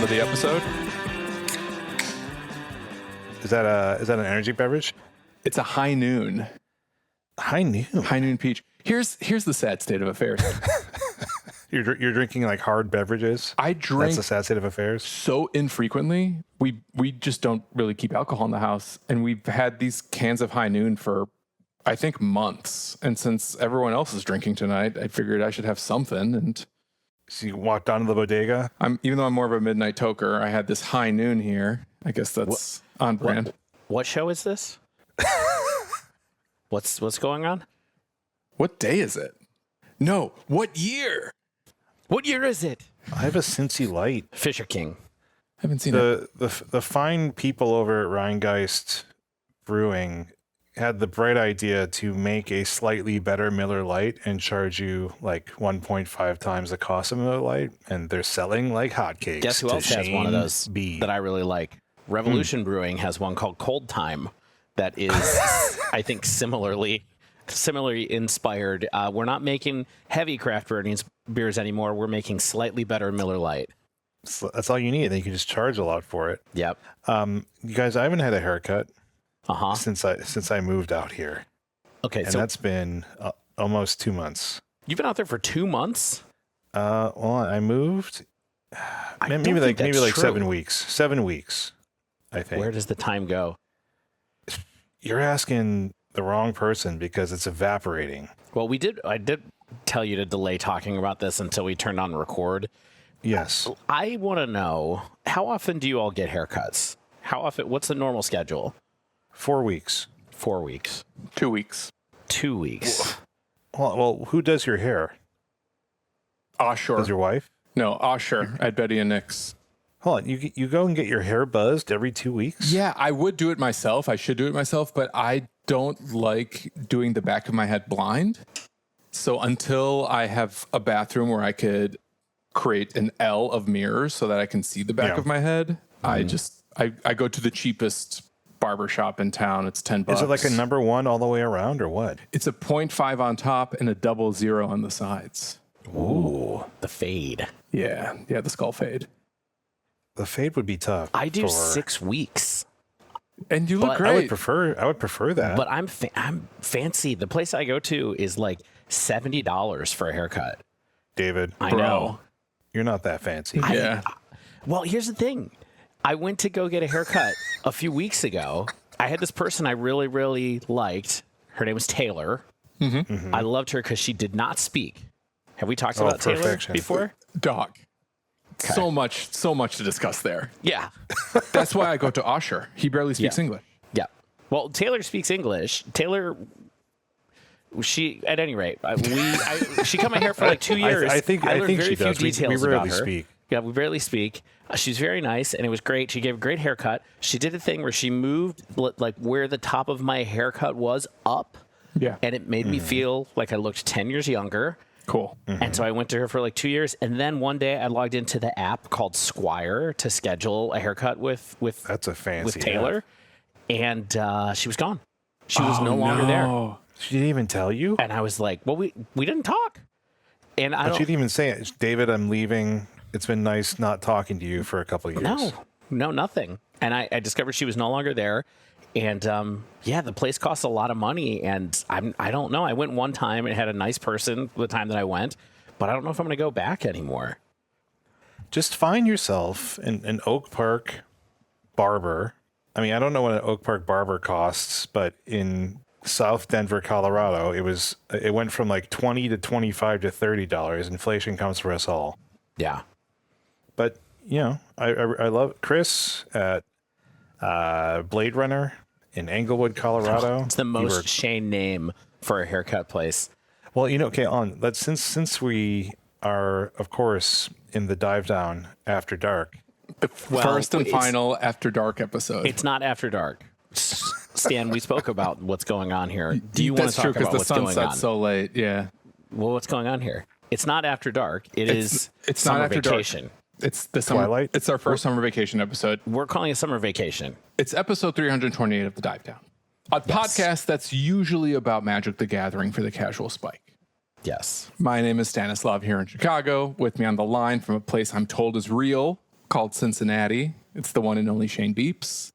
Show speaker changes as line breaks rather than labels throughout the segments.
of the episode.
Is that an energy beverage?
It's a high noon.
High noon?
High noon peach. Here's the sad state of affairs.
You're drinking like hard beverages?
I drink
That's the sad state of affairs?
so infrequently. We just don't really keep alcohol in the house. And we've had these cans of high noon for, I think, months. And since everyone else is drinking tonight, I figured I should have something. And
So you walked down to the bodega?
even though I'm more of a midnight toker, I had this high noon here. I guess that's on brand.
What show is this? What's going on?
What day is it? No, what year?
What year is it?
I have a Cincy Light.
Fisher King.
I haven't seen it.
The fine people over at Rheingeist Brewing had the bright idea to make a slightly better Miller Lite and charge you like 1.5 times the cost of Miller Lite, and they're selling like hotcakes.
Guess who
to
else has
Shane
one of those
B.
that I really like? Revolution Brewing has one called Cold Time that is, I think, similarly inspired. We're not making heavy craft beers anymore. We're making slightly better Miller Lite.
So that's all you need. Then you can just charge a lot for it.
Yep.
You guys, I haven't had a haircut
Uh-huh.
since I moved out here,
Okay,
and
so
that's been almost 2 months.
you've been out there for 2 months?
Well, I moved
don't
maybe
think
like
that's true.
7 weeks. 7 weeks, I think.
Where does the time go?
You're asking the wrong person because it's evaporating.
Well, I did tell you to delay talking about this until we turned on record.
Yes.
I want to know, how often do you all get haircuts? How often? What's the normal schedule?
4 weeks.
4 weeks.
2 weeks.
2 weeks.
Well, who does your hair?
Sure.
Does your wife?
No, sure. At Betty and Nick's.
Hold on. You go and get your hair buzzed every 2 weeks?
Yeah, I would do it myself. I should do it myself, but I don't like doing the back of my head blind. So until I have a bathroom where I could create an L of mirrors so that I can see the back of my head, I go to the cheapest barbershop in town. It's $10.
Is it like a number one all the way around or what?
It's a 0.5 on top and a 00 on the sides.
Ooh, the fade.
Yeah, the skull fade.
The fade would be tough.
I do
for-
6 weeks.
And you look
But
great.
I would prefer that.
But I'm fancy. The place I go to is like $70 for a haircut.
David,
I know.
you're not that fancy.
Yeah.
Well, here's the thing. I went to go get a haircut a few weeks ago. I had this person I really, really liked. Her name was Taylor. Mm-hmm. I loved her because she did not speak. Have we talked about
perfection.
Taylor before?
Dog. Okay. So much to discuss there.
Yeah.
That's why I go to Osher. He barely speaks English.
Yeah. Well, Taylor speaks English. Taylor, at any rate, she cut my hair for like 2 years.
I think
learned very
she
few
does.
details
We
about
rarely
her.
speak.
Yeah, we barely speak. She's very nice, and it was great. She gave a great haircut. She did a thing where she moved like where the top of my haircut was up.
Yeah.
And it made me feel like I looked 10 years younger.
Cool.
And so I went to her for like 2 years. And then one day I logged into the app called Squire to schedule a haircut with
That's a fancy
with Taylor. And she was gone. She was no longer there.
She didn't even tell you?
And I was like, well, we didn't talk. And I
But she
don't
didn't even say it. David, I'm leaving. It's been nice not talking to you for a couple of years.
No, nothing. And I discovered she was no longer there. And the place costs a lot of money. And I don't know. I went one time and had a nice person the time that I went, but I don't know if I'm going to go back anymore.
Just find yourself an Oak Park barber. I mean, I don't know what an Oak Park barber costs, but in South Denver, Colorado, it went from like $20 to $25 to $30. Inflation comes for us all.
Yeah.
But I love Chris at Blade Runner in Englewood, Colorado.
It's the most Shane name for a haircut place.
Well, okay, since we are, of course, in the dive down after dark.
The first and final After Dark episode.
It's not After Dark. Stan, we spoke about what's going on here. Do you want to talk about what's going on?
That's true, because the sun sets so late, yeah.
Well, what's going on here? It's not After Dark. It's summer
not After
vacation.
Dark. It's the summer.
Twilight?
It's our first summer vacation episode.
We're calling it summer vacation.
It's episode 328 of the Dive Down, a podcast that's usually about Magic the Gathering for the casual spike.
Yes.
My name is Stanislav here in Chicago. With me on the line from a place I'm told is real, called Cincinnati. It's the one and only Shane Beeps.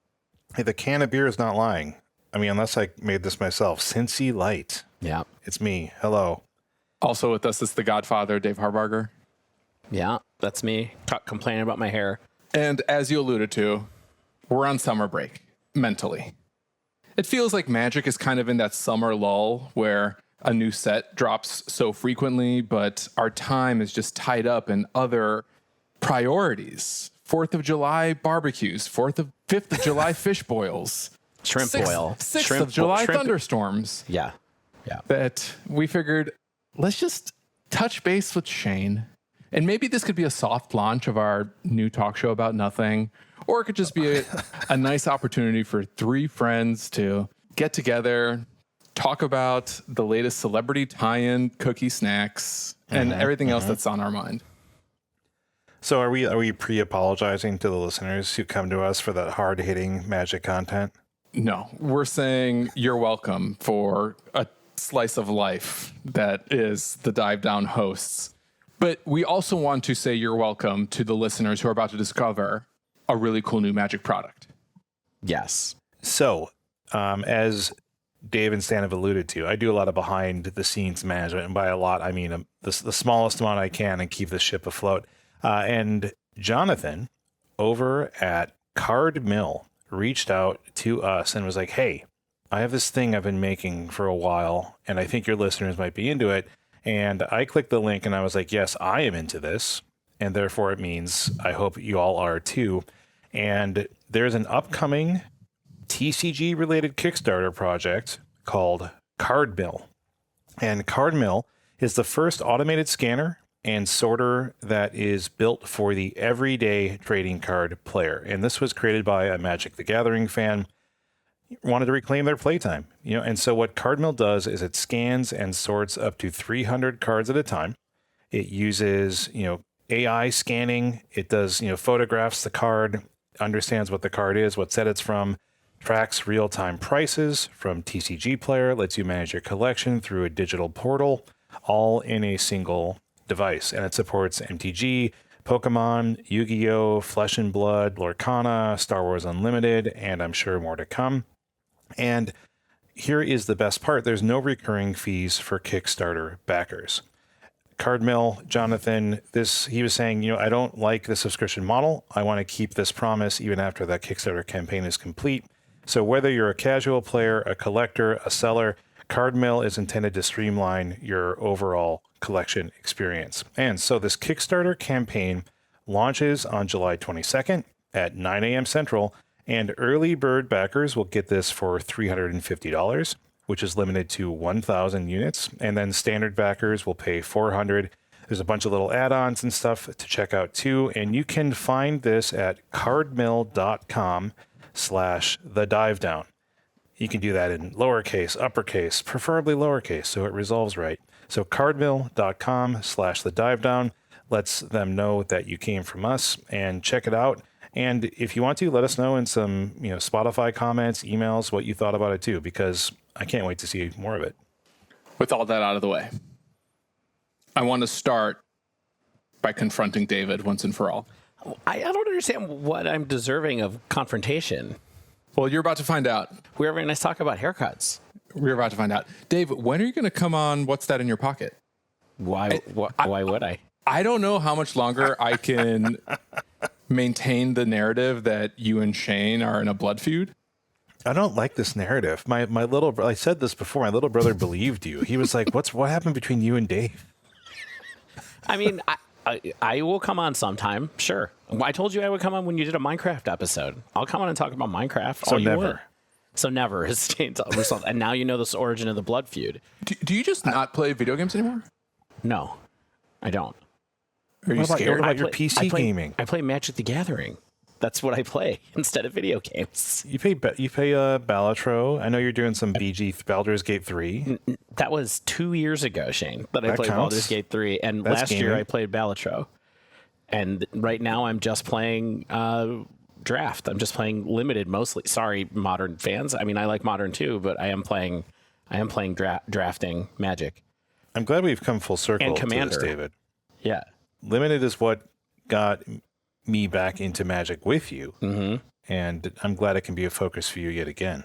Hey, the can of beer is not lying. I mean, unless I made this myself. Cincy Light.
Yeah.
It's me. Hello.
Also with us is the Godfather, Dave Harbarger.
Yeah, that's me complaining about my hair.
And as you alluded to, we're on summer break, mentally. It feels like Magic is kind of in that summer lull where a new set drops so frequently, but our time is just tied up in other priorities. 4th of July barbecues, 5th of July fish boils.
Shrimp boil.
6th of July thunderstorms.
Yeah. Yeah.
That we figured, let's just touch base with Shane. And maybe this could be a soft launch of our new talk show about nothing. Or it could just be a nice opportunity for three friends to get together, talk about the latest celebrity tie-in cookie snacks and everything else that's on our mind.
So are we pre-apologizing to the listeners who come to us for that hard-hitting Magic content?
No, we're saying you're welcome for a slice of life that is the Dive Down hosts. But we also want to say you're welcome to the listeners who are about to discover a really cool new Magic product.
Yes.
So, as Dave and Stan have alluded to, I do a lot of behind-the-scenes management, and by a lot, I mean the smallest amount I can and keep the ship afloat. And Jonathan, over at CardMill, reached out to us and was like, hey, I have this thing I've been making for a while, and I think your listeners might be into it. And I clicked the link, and I was like, yes, I am into this, and therefore it means I hope you all are too. And there's an upcoming TCG-related Kickstarter project called CardMill. And CardMill is the first automated scanner and sorter that is built for the everyday trading card player. And this was created by a Magic the Gathering fan who wanted to reclaim their playtime. And so what CardMill does is it scans and sorts up to 300 cards at a time. It uses, AI scanning. It does, photographs the card, understands what the card is, what set it's from, tracks real-time prices from TCG Player, lets you manage your collection through a digital portal, all in a single device. And it supports MTG, Pokemon, Yu-Gi-Oh!, Flesh and Blood, Lorcana, Star Wars Unlimited, and I'm sure more to come. And here is the best part. There's no recurring fees for Kickstarter backers. CardMill, Jonathan, he was saying, I don't like the subscription model. I want to keep this promise even after that Kickstarter campaign is complete. So whether you're a casual player, a collector, a seller, CardMill is intended to streamline your overall collection experience. And so this Kickstarter campaign launches on July 22nd at 9 a.m. Central, and early bird backers will get this for $350, which is limited to 1,000 units. And then standard backers will pay $400. There's a bunch of little add-ons and stuff to check out too. And you can find this at cardmill.com/thedivedown. You can do that in lowercase, uppercase, preferably lowercase, so it resolves right. So cardmill.com/thedivedown lets them know that you came from us, and check it out. And if you want to, let us know in some, Spotify comments, emails, what you thought about it too, because I can't wait to see more of it.
With all that out of the way, I want to start by confronting David once and for all.
I don't understand what I'm deserving of confrontation.
Well, you're about to find out.
We were having a nice talk about haircuts.
We're about to find out. Dave, when are you going to come on What's That in Your Pocket?
Why would I?
I don't know how much longer I can maintain the narrative that you and Shane are in a blood feud.
I don't like this narrative. My little, I said this before, my little brother believed you. He was like, what happened between you and Dave?
I mean, I will come on sometime, sure. I told you I would come on when you did a Minecraft episode. I'll come on and talk about Minecraft.
So never.
So never is Shane's result. And now you know this origin of the blood feud.
Do you just not play video games anymore?
No, I don't.
Are you scared?
What about your PC gaming?
I play Magic the Gathering. That's what I play instead of video games.
You play Balatro. I know you're doing some BG Baldur's Gate 3.
That was 2 years ago, Shane, that I played
counts.
Baldur's Gate 3. And
That's
last year I played Balatro. And right now I'm just playing Draft. I'm just playing Limited mostly. Sorry, Modern fans. I mean, I like Modern too, but I am playing drafting Magic.
I'm glad we've come full circle
And
to
Commander.
this, David.
Yeah.
Limited is what got me back into Magic with you.
Mm-hmm.
And I'm glad it can be a focus for you yet again.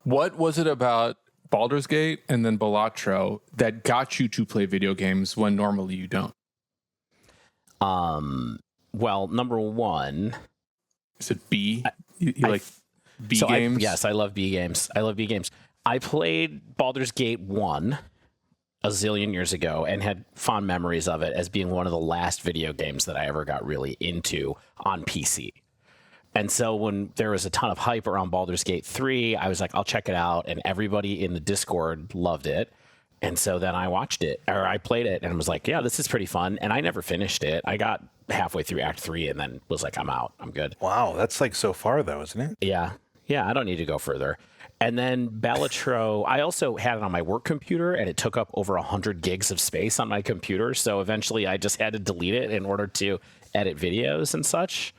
What was it about Baldur's Gate and then Balatro that got you to play video games when normally you don't?
Well, number one,
is it B? You like B games?
Yes, I love B games. I played Baldur's Gate 1 a zillion years ago and had fond memories of it as being one of the last video games that I ever got really into on PC. And so when there was a ton of hype around Baldur's Gate 3, I was like, I'll check it out. And everybody in the Discord loved it. And so then I played it and was like, yeah, this is pretty fun. And I never finished it. I got halfway through Act 3 and then was like, I'm out. I'm good.
Wow, that's like so far though, isn't it?
Yeah. Yeah, I don't need to go further. And then Balatro, I also had it on my work computer and it took up over 100 gigs of space on my computer. So eventually I just had to delete it in order to edit videos and such.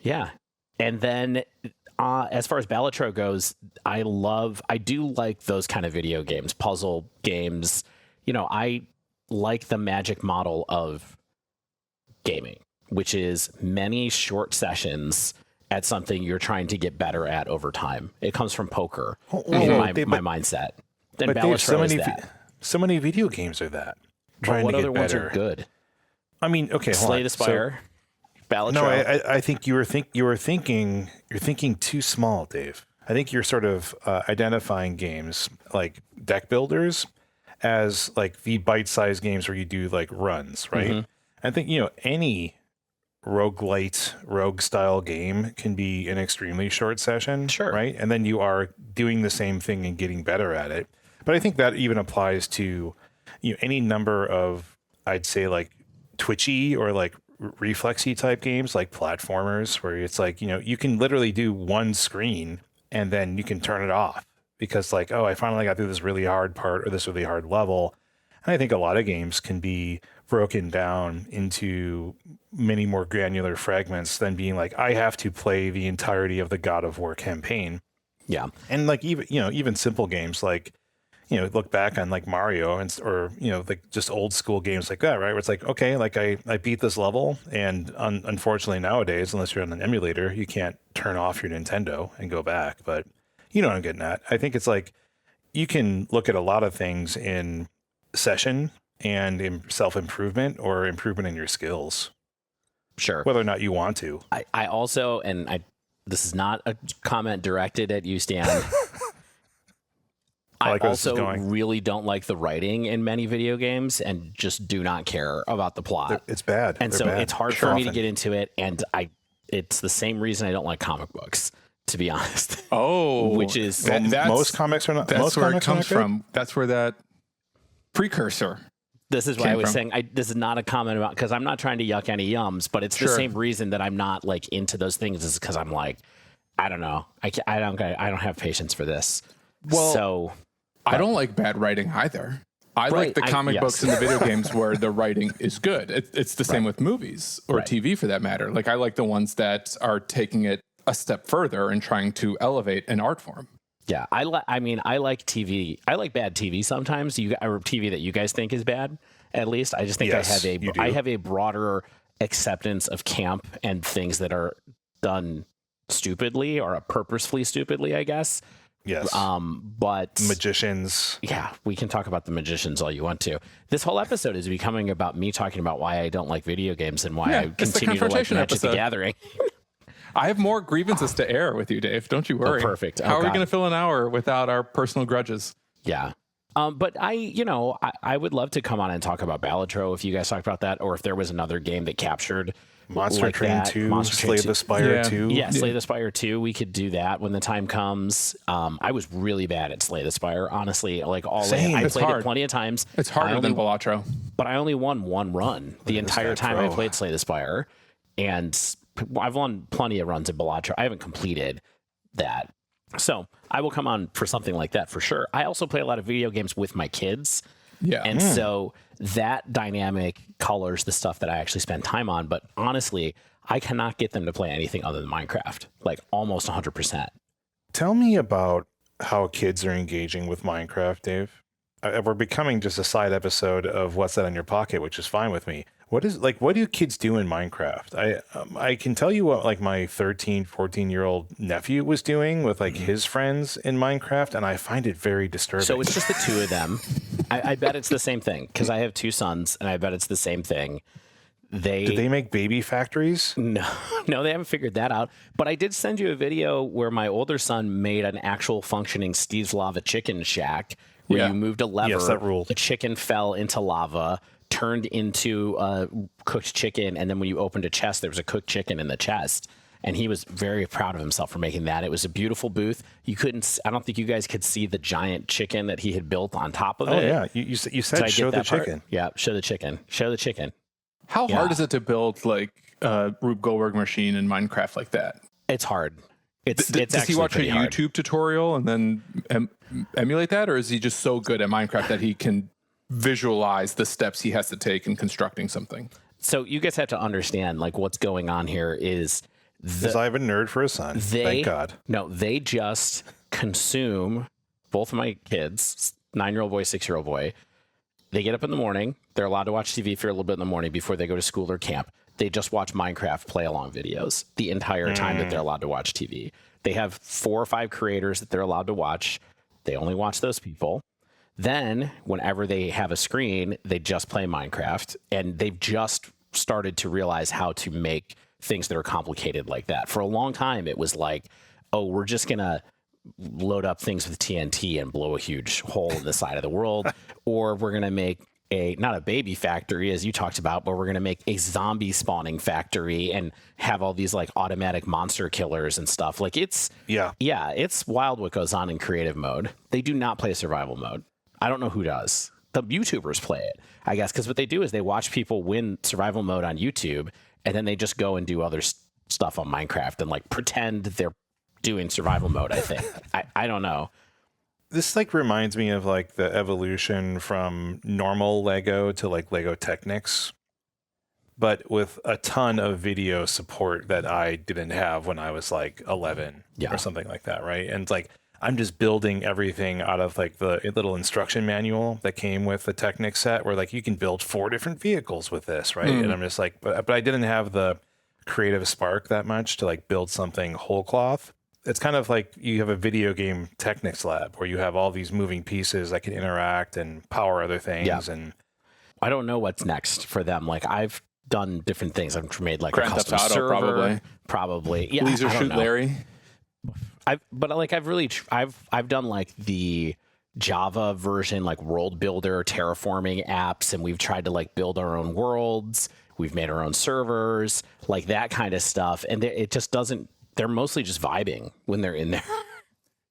Yeah. And then as far as Balatro goes, I do like those kind of video games, puzzle games. You know, I like the Magic model of gaming, which is many short sessions at something you're trying to get better at over time. It comes from poker in my mindset. Then Balatro is that.
So many video games are that.
But what other ones are good?
I mean, okay,
Slay the Spire. Balatro.
No, I think you're thinking too small, Dave. I think you're sort of identifying games like deck builders as like the bite-sized games where you do like runs, right? Mm-hmm. I think, any roguelite, rogue-style game can be an extremely short session,
sure,
right? And then you are doing the same thing and getting better at it. But I think that even applies to any number of, I'd say, like twitchy or like reflexy type games, like platformers, where it's like, you can literally do one screen and then you can turn it off because like, oh, I finally got through this really hard part or this really hard level. And I think a lot of games can be broken down into many more granular fragments than being like, I have to play the entirety of the God of War campaign.
Yeah.
And like, even simple games like, look back on like Mario or like just old school games like that, right? Where it's like, okay, like I beat this level, and unfortunately nowadays, unless you're on an emulator, you can't turn off your Nintendo and go back. But you know what I'm getting at. I think it's like you can look at a lot of things in session and in self-improvement or improvement in your skills.
Sure.
Whether or not you want to.
I also, this is not a comment directed at you, Stan. I also really don't like the writing in many video games and just do not care about the plot.
It's bad.
And so it's hard for me to get into it. And it's the same reason I don't like comic books, to be honest.
Oh,
which is
most comics are not.
That's where it comes from. That's where that precursor.
This is why I was saying this is not a comment about, because I'm not trying to yuck any yums, but it's the same reason that I'm not like into those things, is because I'm like, I don't know, I don't have patience for this.
Well,
so.
I don't like bad writing either. I like the comic books and the video games where the writing is good. It's the same with movies or TV for that matter. Like I like the ones that are taking it a step further and trying to elevate an art form.
Yeah, I like TV. I like bad TV sometimes. Or TV that you guys think is bad. At least I just think I have a broader acceptance of camp and things that are done stupidly or purposefully stupidly, I guess.
Yes.
But
magicians.
Yeah, we can talk about the magicians all you want to. This whole episode is becoming about me talking about why I don't like video games and why I continue to like Magic the Gathering.
I have more grievances to air with you, Dave. Don't you worry.
Oh, perfect.
How are we going to fill an hour without our personal grudges?
Yeah. But I would love to come on and talk about Balatro if you guys talked about that, or if there was another game that captured
Monster Train 2, Slay the Spire 2.
Yeah, Slay the Spire 2. We could do that when the time comes. I was really bad at Slay the Spire, honestly. Like I played it plenty of times.
It's harder than Balatro.
But I only won one run the entire time I played Slay the Spire. And I've won plenty of runs at Balatro. I haven't completed that. So I will come on for something like that for sure. I also play a lot of video games with my kids.
Yeah.
And so that dynamic colors the stuff that I actually spend time on. But honestly, I cannot get them to play anything other than Minecraft, like almost 100%.
Tell me about how kids are engaging with Minecraft, Dave. We're becoming just a side episode of What's That in Your Pocket, which is fine with me. What do kids do in Minecraft? I can tell you what like my 13, 14-year-old nephew was doing with like his friends in Minecraft, and I find it very disturbing.
So it's just the two of them. I bet it's the same thing because I have two sons, and I bet it's the same thing.
Did they make baby factories?
No, they haven't figured that out. But I did send you a video where my older son made an actual functioning Steve's Lava chicken shack where you moved a lever.
Yes, that ruled.
The chicken fell into lava, turned into cooked chicken, and then when you opened a chest, there was a cooked chicken in the chest. And he was very proud of himself for making that. It was a beautiful booth. I don't think you guys could see the giant chicken that he had built on top of it.
Oh yeah, you said show the chicken.
Yeah, show the chicken. Show the chicken.
How hard is it to build like a Rube Goldberg machine in Minecraft like that?
It's hard. It's
does he watch a
hard.
YouTube tutorial and then emulate that, or is he just so good at Minecraft that he can visualize the steps he has to take in constructing something?
So you guys have to understand, like, what's going on here is
because I have a nerd for a son. Thank God.
No, they just consume, both of my kids, 9-year-old boy, 6-year-old boy. They get up in the morning. They're allowed to watch TV for a little bit in the morning before they go to school or camp. They just watch Minecraft play along videos the entire time that they're allowed to watch TV. They have 4 or 5 creators that they're allowed to watch. They only watch those people. Then whenever they have a screen, they just play Minecraft, and they've just started to realize how to make things that are complicated like that. For a long time, it was like, oh, we're just going to load up things with TNT and blow a huge hole in the side of the world, or we're going to make not a baby factory as you talked about, but we're going to make a zombie spawning factory and have all these like automatic monster killers and stuff. Like it's wild what goes on in creative mode. They do not play survival mode. I don't know who does. The YouTubers play it, I guess, because what they do is they watch people win survival mode on YouTube, and then they just go and do other stuff on Minecraft and like pretend they're doing survival mode. I think I don't know.
This like reminds me of like the evolution from normal Lego to like Lego Technics, but with a ton of video support that I didn't have when I was like 11 or something like that, right? And it's like I'm just building everything out of like the little instruction manual that came with the Technics set, where like you can build 4 different vehicles with this, right? And I'm just like, but I didn't have the creative spark that much to like build something whole cloth. It's kind of like you have a video game Technics lab where you have all these moving pieces that can interact and power other things. Yeah. And
I don't know what's next for them. Like I've done different things. I've made like
Grand
a custom
Theft Auto,
server, probably. Yeah,
Leisure Shoot Larry.
I've done like the Java version, like world builder, terraforming apps, and we've tried to like build our own worlds. We've made our own servers, like that kind of stuff, and it just doesn't. They're mostly just vibing when they're in there.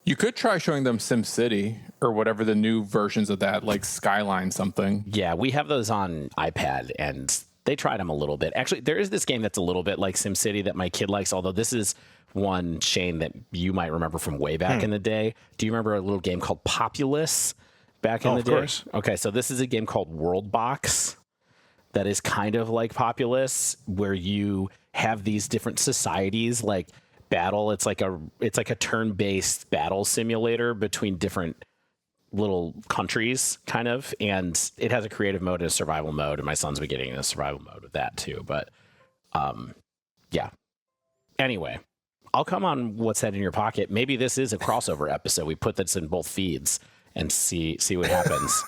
You could try showing them SimCity or whatever the new versions of that, like Skyline something.
Yeah, we have those on iPad, and they tried them a little bit. Actually, there is this game that's a little bit like SimCity that my kid likes, although this is one, Shane, that you might remember from way back in the day. Do you remember a little game called Populous back in the day? Of course. Okay, so this is a game called World Box that is kind of like Populous, where you have these different societies like battle. It's like a turn-based battle simulator between different little countries, kind of, and it has a creative mode and a survival mode, and my son's been getting in a survival mode with that too. But yeah. Anyway, I'll come on What's That in Your Pocket. Maybe this is a crossover episode. We put this in both feeds and see what happens.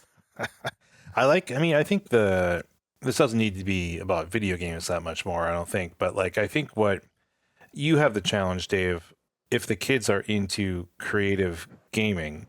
I think this doesn't need to be about video games that much more, I don't think. But like, I think what you have the challenge, Dave, if the kids are into creative gaming,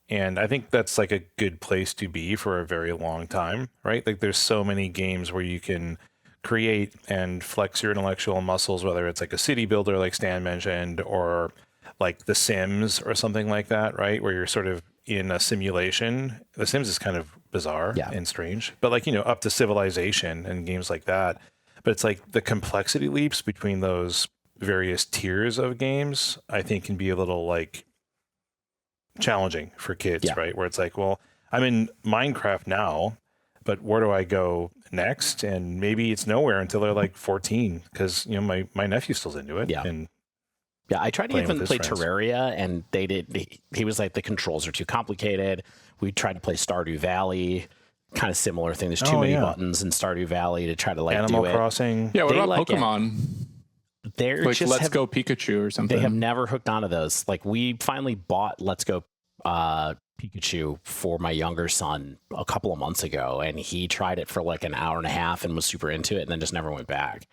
and I think that's like a good place to be for a very long time, right? Like there's so many games where you can create and flex your intellectual muscles, whether it's like a city builder, like Stan mentioned, or like The Sims or something like that, right? Where you're sort of in a simulation. The Sims is kind of bizarre and strange, but like, up to Civilization and games like that. But it's like the complexity leaps between those various tiers of games, I think, can be a little like challenging for kids, right? Where it's like, well, I'm in Minecraft now, but where do I go next? And maybe it's nowhere until they're like 14, because my nephew still's into it. And
I tried to even play Terraria, and he was like, the controls are too complicated. We tried to play Stardew Valley. kind of similar thing. There's too many buttons in Stardew Valley to try to like
Animal
do it.
Crossing.
Yeah, what
They
about
like
Pokemon?
They're
Like
just
Let's Go Pikachu or something.
They have never hooked onto those. Like we finally bought Let's Go Pikachu for my younger son a couple of months ago, and he tried it for like an hour and a half and was super into it, and then just never went back.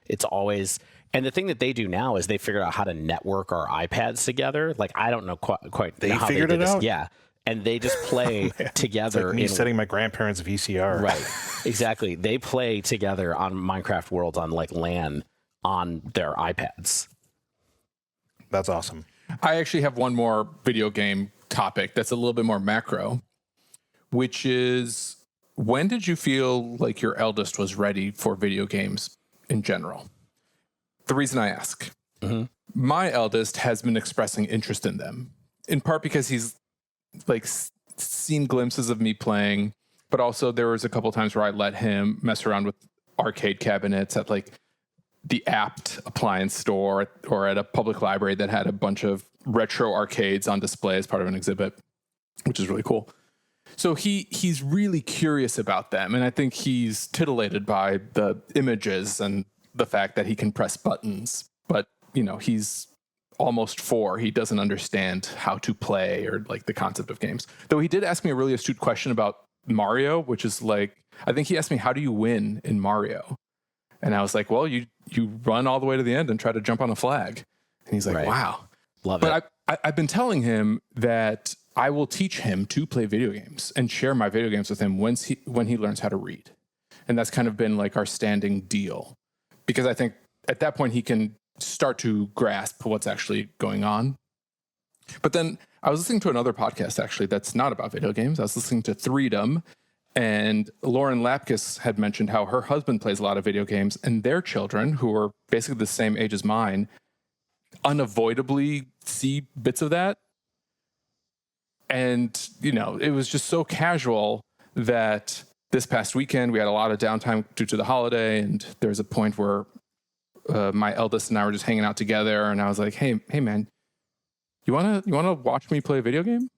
It's always, and the thing that they do now is they figured out how to network our iPads together. Like I don't know quite
They
how
figured
they did
it
this.
out?
Yeah, and they just play together.
It's like me setting my grandparents' VCR.
Right, exactly. They play together on Minecraft Worlds on like LAN on their iPads.
That's awesome.
I actually have one more video game topic that's a little bit more macro, which is when did you feel like your eldest was ready for video games in general? The reason I ask, my eldest has been expressing interest in them, in part because he's like seen glimpses of me playing, but also there was a couple times where I let him mess around with arcade cabinets at like the Apt appliance store or at a public library that had a bunch of retro arcades on display as part of an exhibit, which is really cool. So he's really curious about them, and I think he's titillated by the images and the fact that he can press buttons. But, you know, he's almost 4. He doesn't understand how to play or like the concept of games. Though he did ask me a really astute question about Mario, which is like, I think he asked me, how do you win in Mario? And I was like, well, you run all the way to the end and try to jump on a flag. And he's like,
Right.
wow.
Love it.
But I've been telling him that I will teach him to play video games and share my video games with him when he learns how to read. And that's kind of been like our standing deal. Because I think at that point he can start to grasp what's actually going on. But then I was listening to another podcast actually that's not about video games. I was listening to Threedom, and Lauren Lapkus had mentioned how her husband plays a lot of video games, and their children, who are basically the same age as mine, unavoidably see bits of that. And, you know, it was just so casual that this past weekend we had a lot of downtime due to the holiday, and there was a point where my eldest and I were just hanging out together, and I was like, hey man, you wanna watch me play a video game?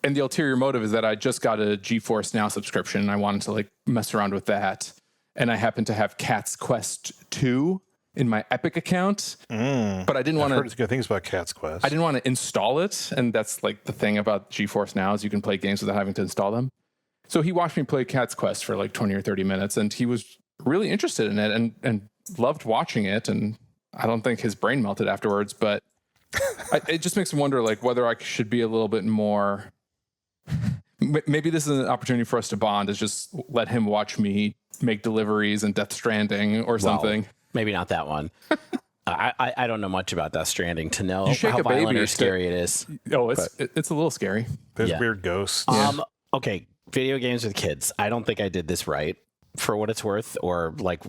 And the ulterior motive is that I just got a GeForce Now subscription, and I wanted to like mess around with that. And I happen to have Cat's Quest 2 in my Epic account, but I didn't want
I've heard
to.
good things about Cat's Quest.
I didn't want to install it, and that's like the thing about GeForce Now is you can play games without having to install them. So he watched me play Cat's Quest for like 20 or 30 minutes, and he was really interested in it and loved watching it. And I don't think his brain melted afterwards, but it just makes me wonder like whether I should be a little bit more. Maybe this is an opportunity for us to bond, is just let him watch me make deliveries and Death Stranding or something.
Well, maybe not that one. I don't know much about Death Stranding to know
shake
how
a
violent
baby
or scary it is.
Oh, it's a little scary.
There's
Yeah.
weird ghosts.
Okay, video games with kids. I don't think I did this right for what it's worth, or like,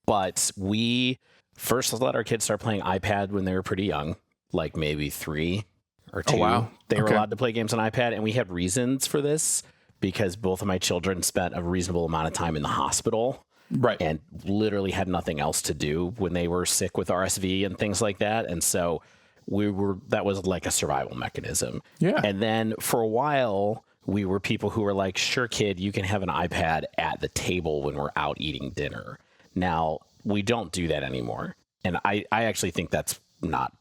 but we first let our kids start playing iPad when they were pretty young, like maybe 3 or 2.
Oh, wow.
They were
Okay.
allowed to play games on iPad, and we had reasons for this because both of my children spent a reasonable amount of time in the hospital.
Right.
And literally had nothing else to do when they were sick with RSV and things like that. And so that was like a survival mechanism.
Yeah.
And then for a while, we were people who were like, sure, kid, you can have an iPad at the table when we're out eating dinner. Now, we don't do that anymore. And I actually think that's not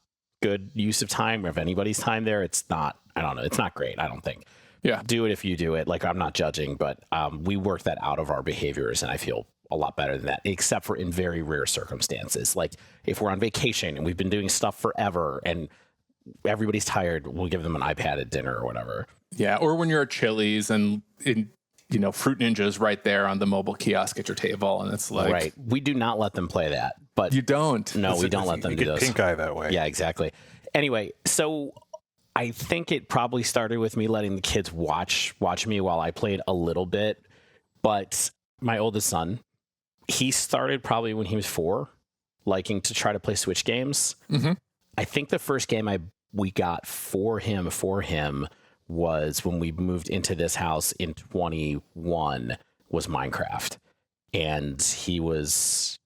good use of time, or of anybody's time there. It's not, I don't know. It's not great, I don't think.
Yeah.
Do it if you do it. Like, I'm not judging, but we work that out of our behaviors, and I feel a lot better than that, except for in very rare circumstances. Like if we're on vacation and we've been doing stuff forever and everybody's tired, we'll give them an iPad at dinner or whatever.
Yeah. Or when you're at Chili's and Fruit Ninja's right there on the mobile kiosk at your table, and it's like,
Right. We do not let them play that, but
you don't.
no, we don't let them
you
do
get
those.
pink eye that way.
Yeah, exactly. Anyway, so I think it probably started with me letting the kids watch me while I played a little bit. But my oldest son, he started probably when he was 4, liking to try to play Switch games.
Mm-hmm.
I think the first game we got for him was when we moved into this house in 21, was Minecraft. And he was,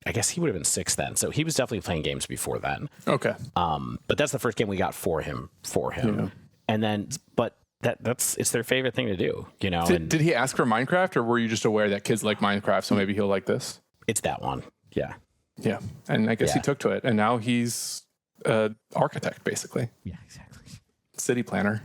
I guess he would have been 6 then. So he was definitely playing games before then.
Okay.
But that's the first game we got for him.
Yeah.
And then, but it's their favorite thing to do, you know.
Did he ask for Minecraft, or were you just aware that kids like Minecraft, so maybe he'll like this?
It's that one. Yeah.
Yeah. And I guess he took to it, and now he's an architect, basically.
Yeah, exactly.
City planner.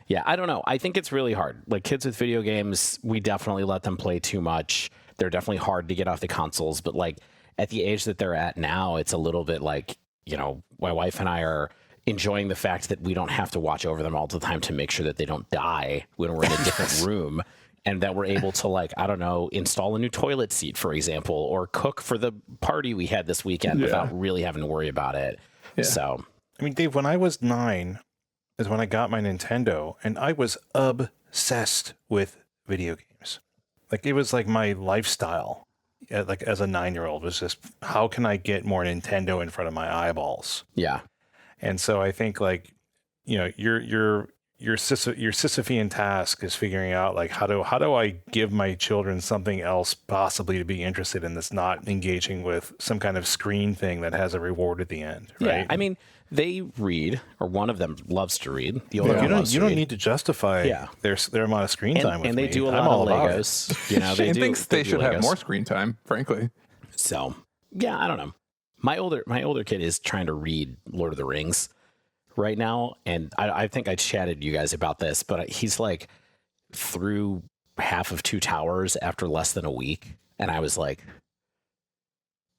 Yeah, I don't know. I think it's really hard. Like kids with video games, we definitely let them play too much. They're definitely hard to get off the consoles, but like at the age that they're at now, it's a little bit like, you know, my wife and I are enjoying the fact that we don't have to watch over them all the time to make sure that they don't die when we're in a different room, and that we're able to, like, I don't know, install a new toilet seat, for example, or cook for the party we had this weekend without really having to worry about it. Yeah. So,
I mean, Dave, when I was 9 is when I got my Nintendo, and I was obsessed with video games. Like, it was like my lifestyle. Like, as a 9-year-old, was just, how can I get more Nintendo in front of my eyeballs?
Yeah.
And so I think, like, you know, your Sisyphean task is figuring out, like, how do I give my children something else possibly to be interested in that's not engaging with some kind of screen thing that has a reward at the end, right?
Yeah, I mean, they read, or one of them loves to read. The older
you
one loves to
don't
read.
need to justify their amount of screen time with
and they
me.
do a
I'm
lot
all
of
about
Legos.
it.
You know,
Shane thinks they should have
Legos.
more screen time, frankly.
So, yeah, I don't know. My older kid is trying to read Lord of the Rings right now, and I think I chatted you guys about this, but he's like through half of Two Towers after less than a week, and I was like,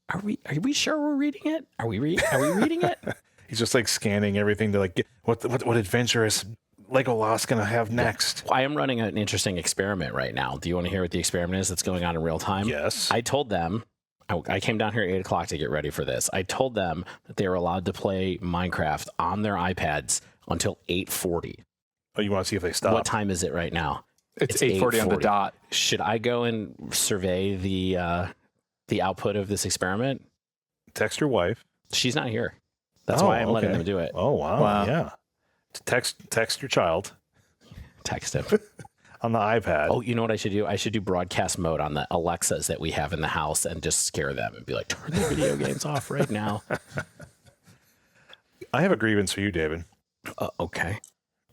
"Are we sure we're reading it? Are we reading it?"
He's just like scanning everything to, like, get, what adventurous Legolas gonna have next.
I am running an interesting experiment right now. Do you want to hear what the experiment is that's going on in real time?
Yes.
I told them. I came down here at 8 o'clock to get ready for this. I told them that they were allowed to play Minecraft on their iPads until 8:40.
Oh, you want to see if they stop?
What time is it right now?
It's 8:40 on the dot.
Should I go and survey the output of this experiment?
Text your wife.
She's not here. That's why I'm letting them do it.
Oh, wow. Yeah. Text your child
Text him.
on the iPad.
Oh, you know what I should do? I should do broadcast mode on the Alexas that we have in the house and just scare them and be like, turn the video games off right now.
I have a grievance for you, David.
Okay.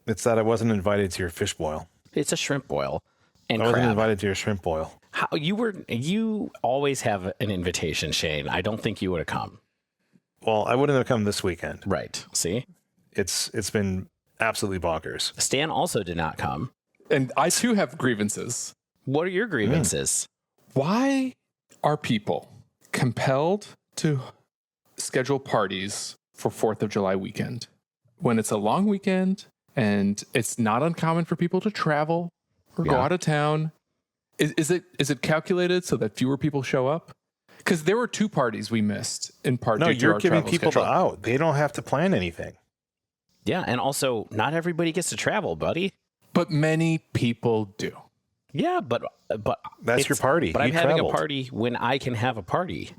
It's that I wasn't invited to your fish boil.
It's a shrimp boil and
I wasn't
crab.
invited to your shrimp boil.
How you always have an invitation, Shane. I don't think you would have come.
Well, I wouldn't have come this weekend.
Right. See?
It's been absolutely bonkers.
Stan also did not come.
And I too have grievances.
What are your grievances?
Why are people compelled to schedule parties for 4th of July weekend when it's a long weekend and it's not uncommon for people to travel or go out of town? Is it calculated so that fewer people show up? Because there were 2 parties we missed in part.
No,
due to
you're
our
giving
travel
people
schedule.
out. They don't have to plan anything.
Yeah, and also not everybody gets to travel, buddy.
But many people do.
Yeah, but
That's your party.
But
You
I'm having
traveled.
a party when I can have a party,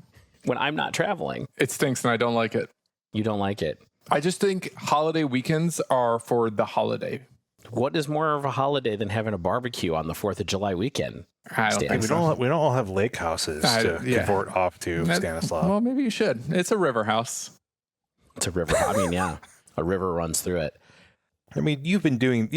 when I'm not traveling.
It stinks and I don't like it.
You don't like it.
I just think holiday weekends are for the holiday.
What is more of a holiday than having a barbecue on the 4th of July weekend?
I don't
Stan.
think
We
so.
don't all have lake houses to convert off to, Stanislav.
Well, maybe you should. It's a river house.
It's a river. I mean, yeah, a river runs through it.
I mean, you've been doing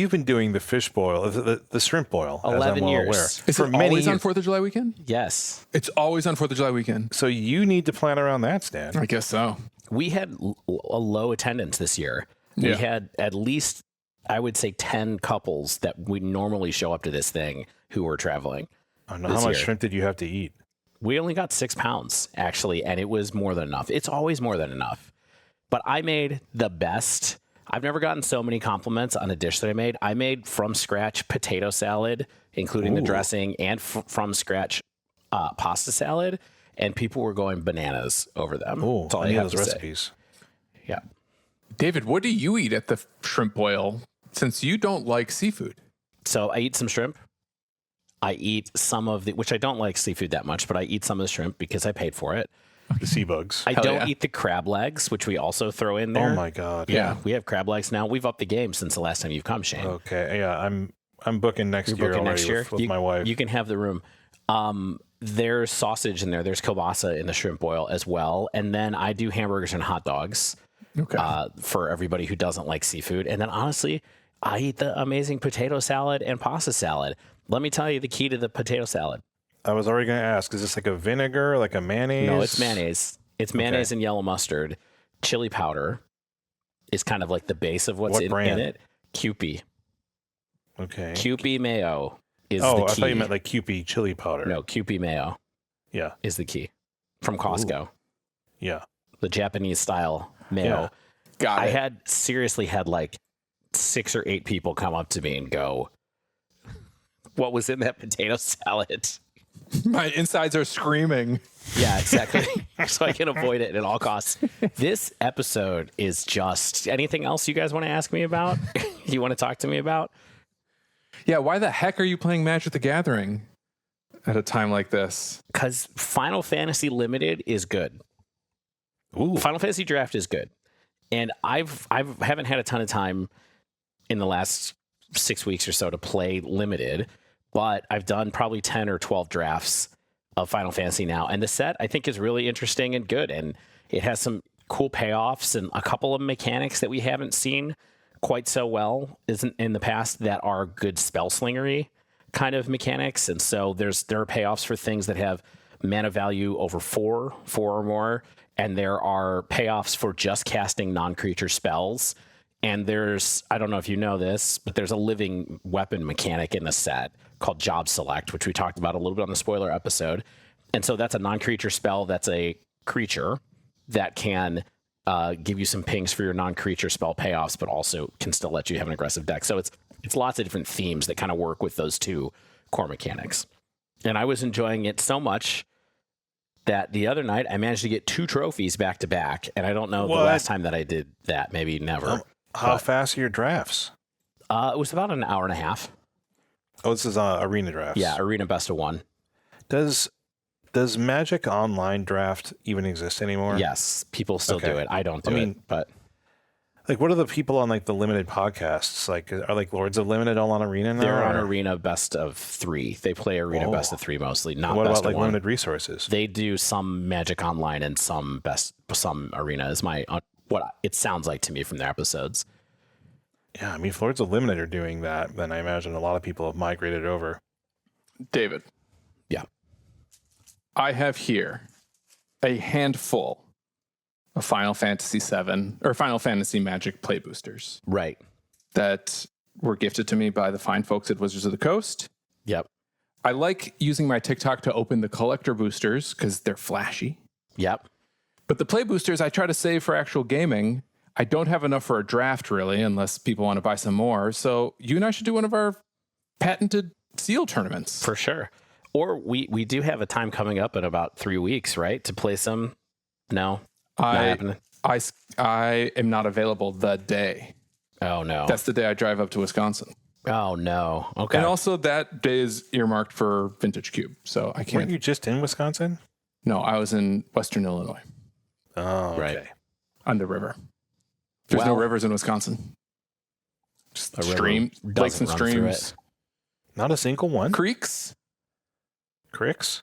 the fish boil, the shrimp boil,
11
as I'm well
years.
aware.
Is
For
it
many
always on
years.
4th of July weekend?
Yes.
It's always on 4th of July weekend.
So you need to plan around that, Stan.
I guess so.
We had a low attendance this year. We
Yeah.
had at least, I would say, 10 couples that we normally show up to this thing who were traveling.
I don't know
this
how much
year.
shrimp did you have to eat?
We only got 6 pounds, actually, and it was more than enough. It's always more than enough. But I made the best. I've never gotten so many compliments on a dish that I made. I made from scratch potato salad, including the dressing, and from scratch pasta salad, and people were going bananas over them.
Oh,
That's all I
any
have
of
to
those
say.
recipes.
Yeah.
David, what do you eat at the shrimp boil since you don't like seafood?
So I eat some shrimp. I eat some of the, which I don't like seafood that much, but I eat some of the shrimp because I paid for it.
The sea bugs.
I
Hell
don't
yeah.
eat the crab legs, which we also throw in there.
Oh my God.
Yeah, we have crab legs now. We've upped the game since the last time you've come, Shane.
Okay. Yeah, I'm booking next
You're
year
booking
already
next year
with my wife.
You can have the room. There's sausage in there. There's kielbasa in the shrimp boil as well. And then I do hamburgers and hot dogs
Okay.
for everybody who doesn't like seafood. And then honestly, I eat the amazing potato salad and pasta salad. Let me tell you the key to the potato salad.
I was already going to ask, is this like a vinegar, like a mayonnaise?
No, it's mayonnaise. It's mayonnaise and yellow mustard. Chili powder is kind of like the base of what's in it. Kewpie.
Okay.
Kewpie mayo is the key.
Oh, I thought you meant like Kewpie chili powder.
No, Kewpie mayo.
Yeah.
Is the key. From Costco.
Ooh. Yeah.
The Japanese style mayo.
Yeah.
Got it.
I seriously had like 6 or 8 people come up to me and go, what was in that potato salad?
My insides are screaming.
Yeah, exactly. So I can avoid it at all costs. This episode is just anything else you guys want to ask me about? You want to talk to me about?
Yeah, why the heck are you playing Magic the Gathering at a time like this?
Because Final Fantasy Limited is good.
Ooh.
Final Fantasy Draft is good. And I haven't had a ton of time in the last 6 weeks or so to play Limited, but I've done probably 10 or 12 drafts of Final Fantasy now. And the set, I think, is really interesting and good. And it has some cool payoffs and a couple of mechanics that we haven't seen quite so well in the past that are good spell slingery kind of mechanics. And so there are payoffs for things that have mana value over 4 or more. And there are payoffs for just casting non-creature spells. And I don't know if you know this, but there's a living weapon mechanic in the set called Job Select, which we talked about a little bit on the spoiler episode. And so that's a non-creature spell that's a creature that can give you some pings for your non-creature spell payoffs, but also can still let you have an aggressive deck. So it's lots of different themes that kind of work with those two core mechanics. And I was enjoying it so much that the other night I managed to get 2 trophies back to back. And I don't know the last time that I did that, maybe never.
How fast are your drafts?
It was about an hour and a half.
Oh, this is arena drafts.
Yeah, arena best of 1.
Does Magic Online Draft even exist anymore?
Yes, people still do it. I don't do it, but
like, what are the people on like the Limited podcasts? Like, are like Lords of Limited all on Arena now?
They're on Arena best of 3. They play Arena best of 3 mostly. Not
what
best
about like
of 1.
Limited Resources?
They do some Magic Online and some Arena is what it sounds like to me from their episodes.
Yeah, I mean, if Lords of Limited are doing that, then I imagine a lot of people have migrated over.
David.
Yeah.
I have here a handful of Final Fantasy VII or Final Fantasy Magic play boosters.
Right.
That were gifted to me by the fine folks at Wizards of the Coast.
Yep.
I like using my TikTok to open the collector boosters because they're flashy.
Yep.
But the play boosters I try to save for actual gaming. I don't have enough for a draft, really, unless people want to buy some more. So you and I should do one of our patented seal tournaments.
For sure. Or we do have a time coming up in about 3 weeks, right? To play some. No, not happening.
I am not available the day.
Oh, no.
That's the day I drive up to Wisconsin.
Oh, no. Okay.
And also that day is earmarked for Vintage Cube. So I can't.
Weren't you just in Wisconsin?
No, I was in Western Illinois.
Oh, okay.
Right.
On the river. There's no rivers in Wisconsin. Just lakes and streams.
Not a single one?
Creeks?
Cricks?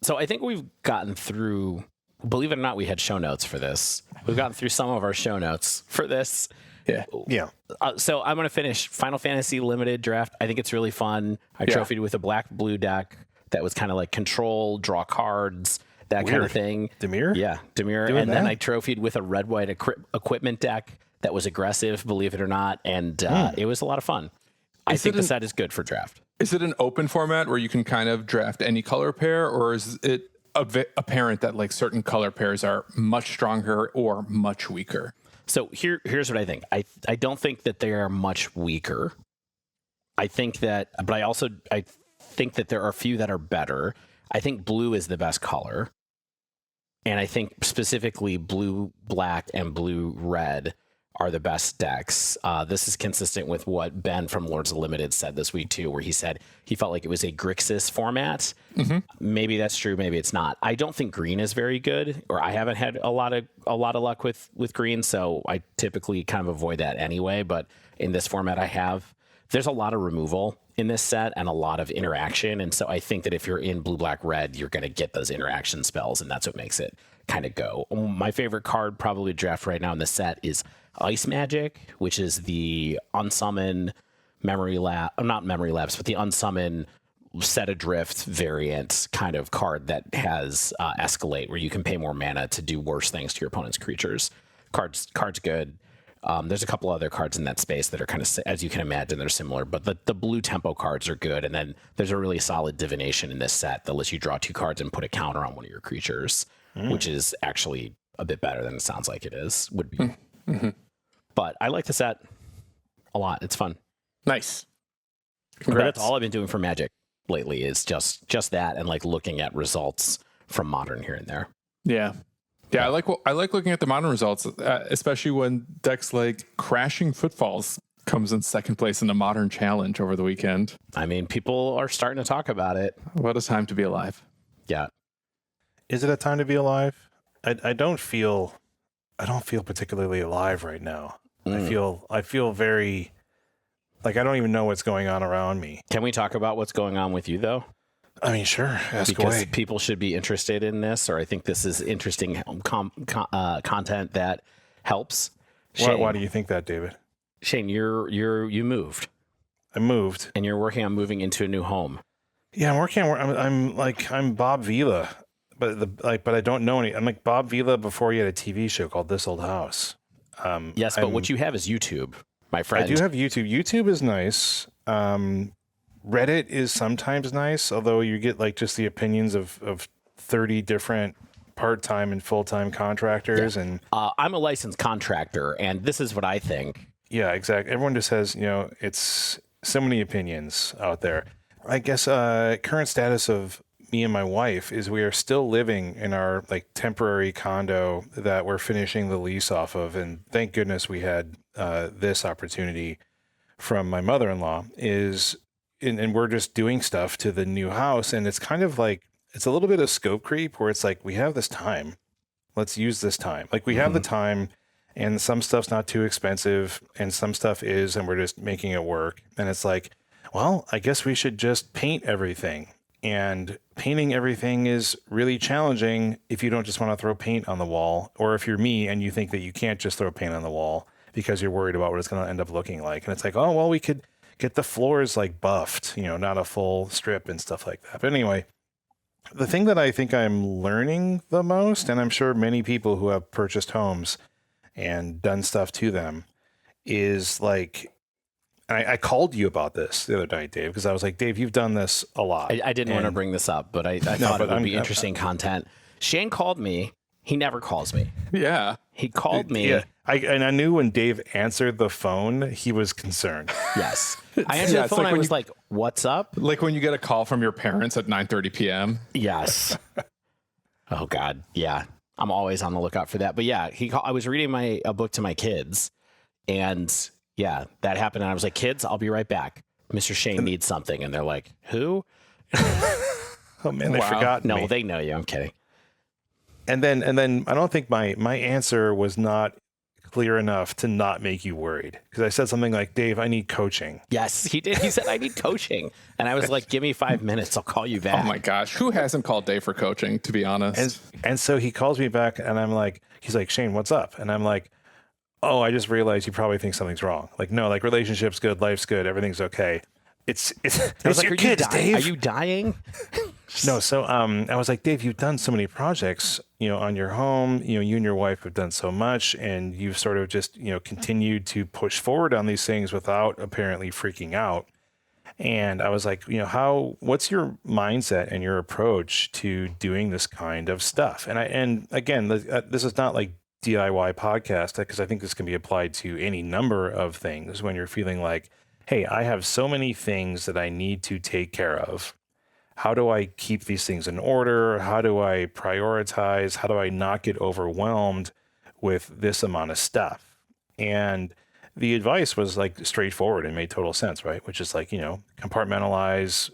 So I think we've gotten through, believe it or not, we had show notes for this. We've gotten through some of our show notes for this.
Yeah.
Yeah.
So I'm going to finish Final Fantasy Limited Draft. I think it's really fun. I trophied with a black-blue deck that was kind of like control, draw cards, that kind of thing.
Demir?
Yeah, Demir. And then I trophied with a red-white equipment deck that was aggressive, believe it or not. And it was a lot of fun. I think the set is good for draft.
Is it an open format where you can kind of draft any color pair, or is it apparent that like certain color pairs are much stronger or much weaker?
So here's what I think. I don't think that they are much weaker. I think that, but I think that there are a few that are better. I think blue is the best color. And I think specifically blue, black, and blue, red are the best decks. This is consistent with what Ben from Lords of Limited said this week too, where he said he felt like it was a Grixis format. Mm-hmm. Maybe that's true, maybe it's not. I don't think green is very good, or I haven't had a lot of luck with green, so I typically kind of avoid that anyway. But in this format, I have. There's a lot of removal in this set and a lot of interaction, and so I think that if you're in blue, black, red, you're going to get those interaction spells, and that's what makes it kind of go. My favorite card probably draft right now in the set is Ice Magic, which is the unsummon not memory lapse, but the unsummon set adrift variant kind of card that has escalate, where you can pay more mana to do worse things to your opponent's creatures. Card's good. There's a couple other cards in that space that are kind of, as you can imagine, they're similar, but the blue tempo cards are good. And then there's a really solid divination in this set that lets you draw 2 cards and put a counter on one of your creatures, which is actually a bit better than it sounds like it would be. Mm-hmm. But I like the set a lot. It's fun.
Nice.
Congrats. That's all I've been doing for Magic lately is just that, and like looking at results from Modern here and there.
Yeah. I like looking at the Modern results, especially when decks like Crashing Footfalls comes in second place in the Modern Challenge over the weekend.
I mean, people are starting to talk about it.
What a time to be alive.
Yeah.
Is it a time to be alive? I don't feel particularly alive right now. I feel very like I don't even know what's going on around me.
Can we talk about what's going on with you though?
I mean, sure. Ask
because
away.
People should be interested in this, or I think this is interesting content that helps. Shane,
why do you think that, David?
Shane, you moved.
I moved,
and you're working on moving into a new home.
Yeah, I'm working on. I'm Bob Vila, but I don't know any. I'm like Bob Vila before he had a TV show called This Old House.
Yes, but what you have is YouTube, my friend.
I do have YouTube. YouTube is nice. Reddit is sometimes nice, although you get like just the opinions of 30 different part-time and full-time contractors. Yeah. And
I'm a licensed contractor, and this is what I think.
Yeah, exactly. Everyone just has, it's so many opinions out there. I guess current status of me and my wife is we are still living in our like temporary condo that we're finishing the lease off of. And thank goodness we had this opportunity from my mother-in-law and we're just doing stuff to the new house. And it's kind of like, it's a little bit of scope creep where it's like, we have this time. Let's use this time. Like we have the time, and some stuff's not too expensive and some stuff is, and we're just making it work. And it's like, well, I guess we should just paint everything. And painting everything is really challenging if you don't just want to throw paint on the wall, or if you're me and you think that you can't just throw paint on the wall because you're worried about what it's going to end up looking like. And it's like, oh, well, we could get the floors like buffed, not a full strip and stuff like that. But anyway, the thing that I think I'm learning the most, and I'm sure many people who have purchased homes and done stuff to them, is like, I called you about this the other night, Dave, because I was like, Dave, you've done this a lot.
I didn't want to bring this up, but I thought it would be interesting content. Shane called me. He never calls me.
Yeah.
He called me.
Yeah. I knew when Dave answered the phone, he was concerned.
Yes. I answered the phone. Like I was like, what's up?
Like when you get a call from your parents at 9:30 p.m.
Yes. Oh, God. Yeah. I'm always on the lookout for that. But yeah, I was reading a book to my kids, and yeah, that happened. And I was like, kids, I'll be right back. Mr. Shane needs something. And they're like, who?
Oh, man, they forgot me.
No, they know you. I'm kidding.
And then I don't think my answer was not clear enough to not make you worried, because I said something like, Dave, I need coaching.
Yes, he did. He said, I need coaching. And I was like, give me 5 minutes. I'll call you back.
Oh my gosh. Who hasn't called Dave for coaching, to be honest?
And so he calls me back and I'm like, he's like, Shane, what's up? And I'm like, oh, I just realized you probably think something's wrong. Like, no, like relationship's good. Life's good. Everything's okay. It's
like,
your kids, Dave.
Are you dying?
No. So, I was like, Dave, you've done so many projects, on your home, you and your wife have done so much, and you've sort of just, continued to push forward on these things without apparently freaking out. And I was like, what's your mindset and your approach to doing this kind of stuff? And again, this is not like DIY podcast, because I think this can be applied to any number of things when you're feeling like, hey, I have so many things that I need to take care of. How do I keep these things in order? How do I prioritize? How do I not get overwhelmed with this amount of stuff? And the advice was like straightforward and made total sense, right? Which is like, compartmentalize,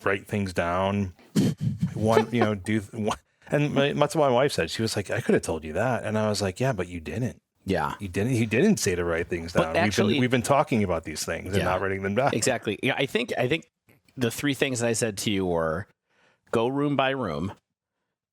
write things down, do one. And that's what my wife said. She was like, I could have told you that. And I was like, yeah, but you didn't.
Yeah.
You didn't say to write things down.
Actually,
we've been talking about these things and not writing them down.
Exactly. Yeah, I think the 3 things that I said to you were go room by room,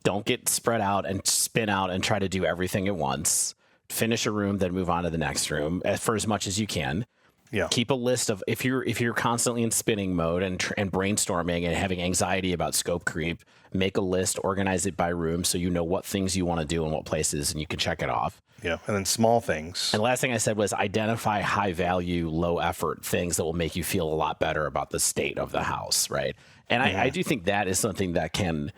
Don't get spread out and spin out and try to do everything at once. Finish a room, then move on to the next room for as much as you can.
Yeah.
Keep a list of if you're constantly in spinning mode and brainstorming and having anxiety about scope creep, make a list, organize it by room so you know what things you want to do and what places, and you can check it off.
Yeah, and then small things.
And the last thing I said was identify high value, low effort things that will make you feel a lot better about the state of the house, right? And I do think that is something that can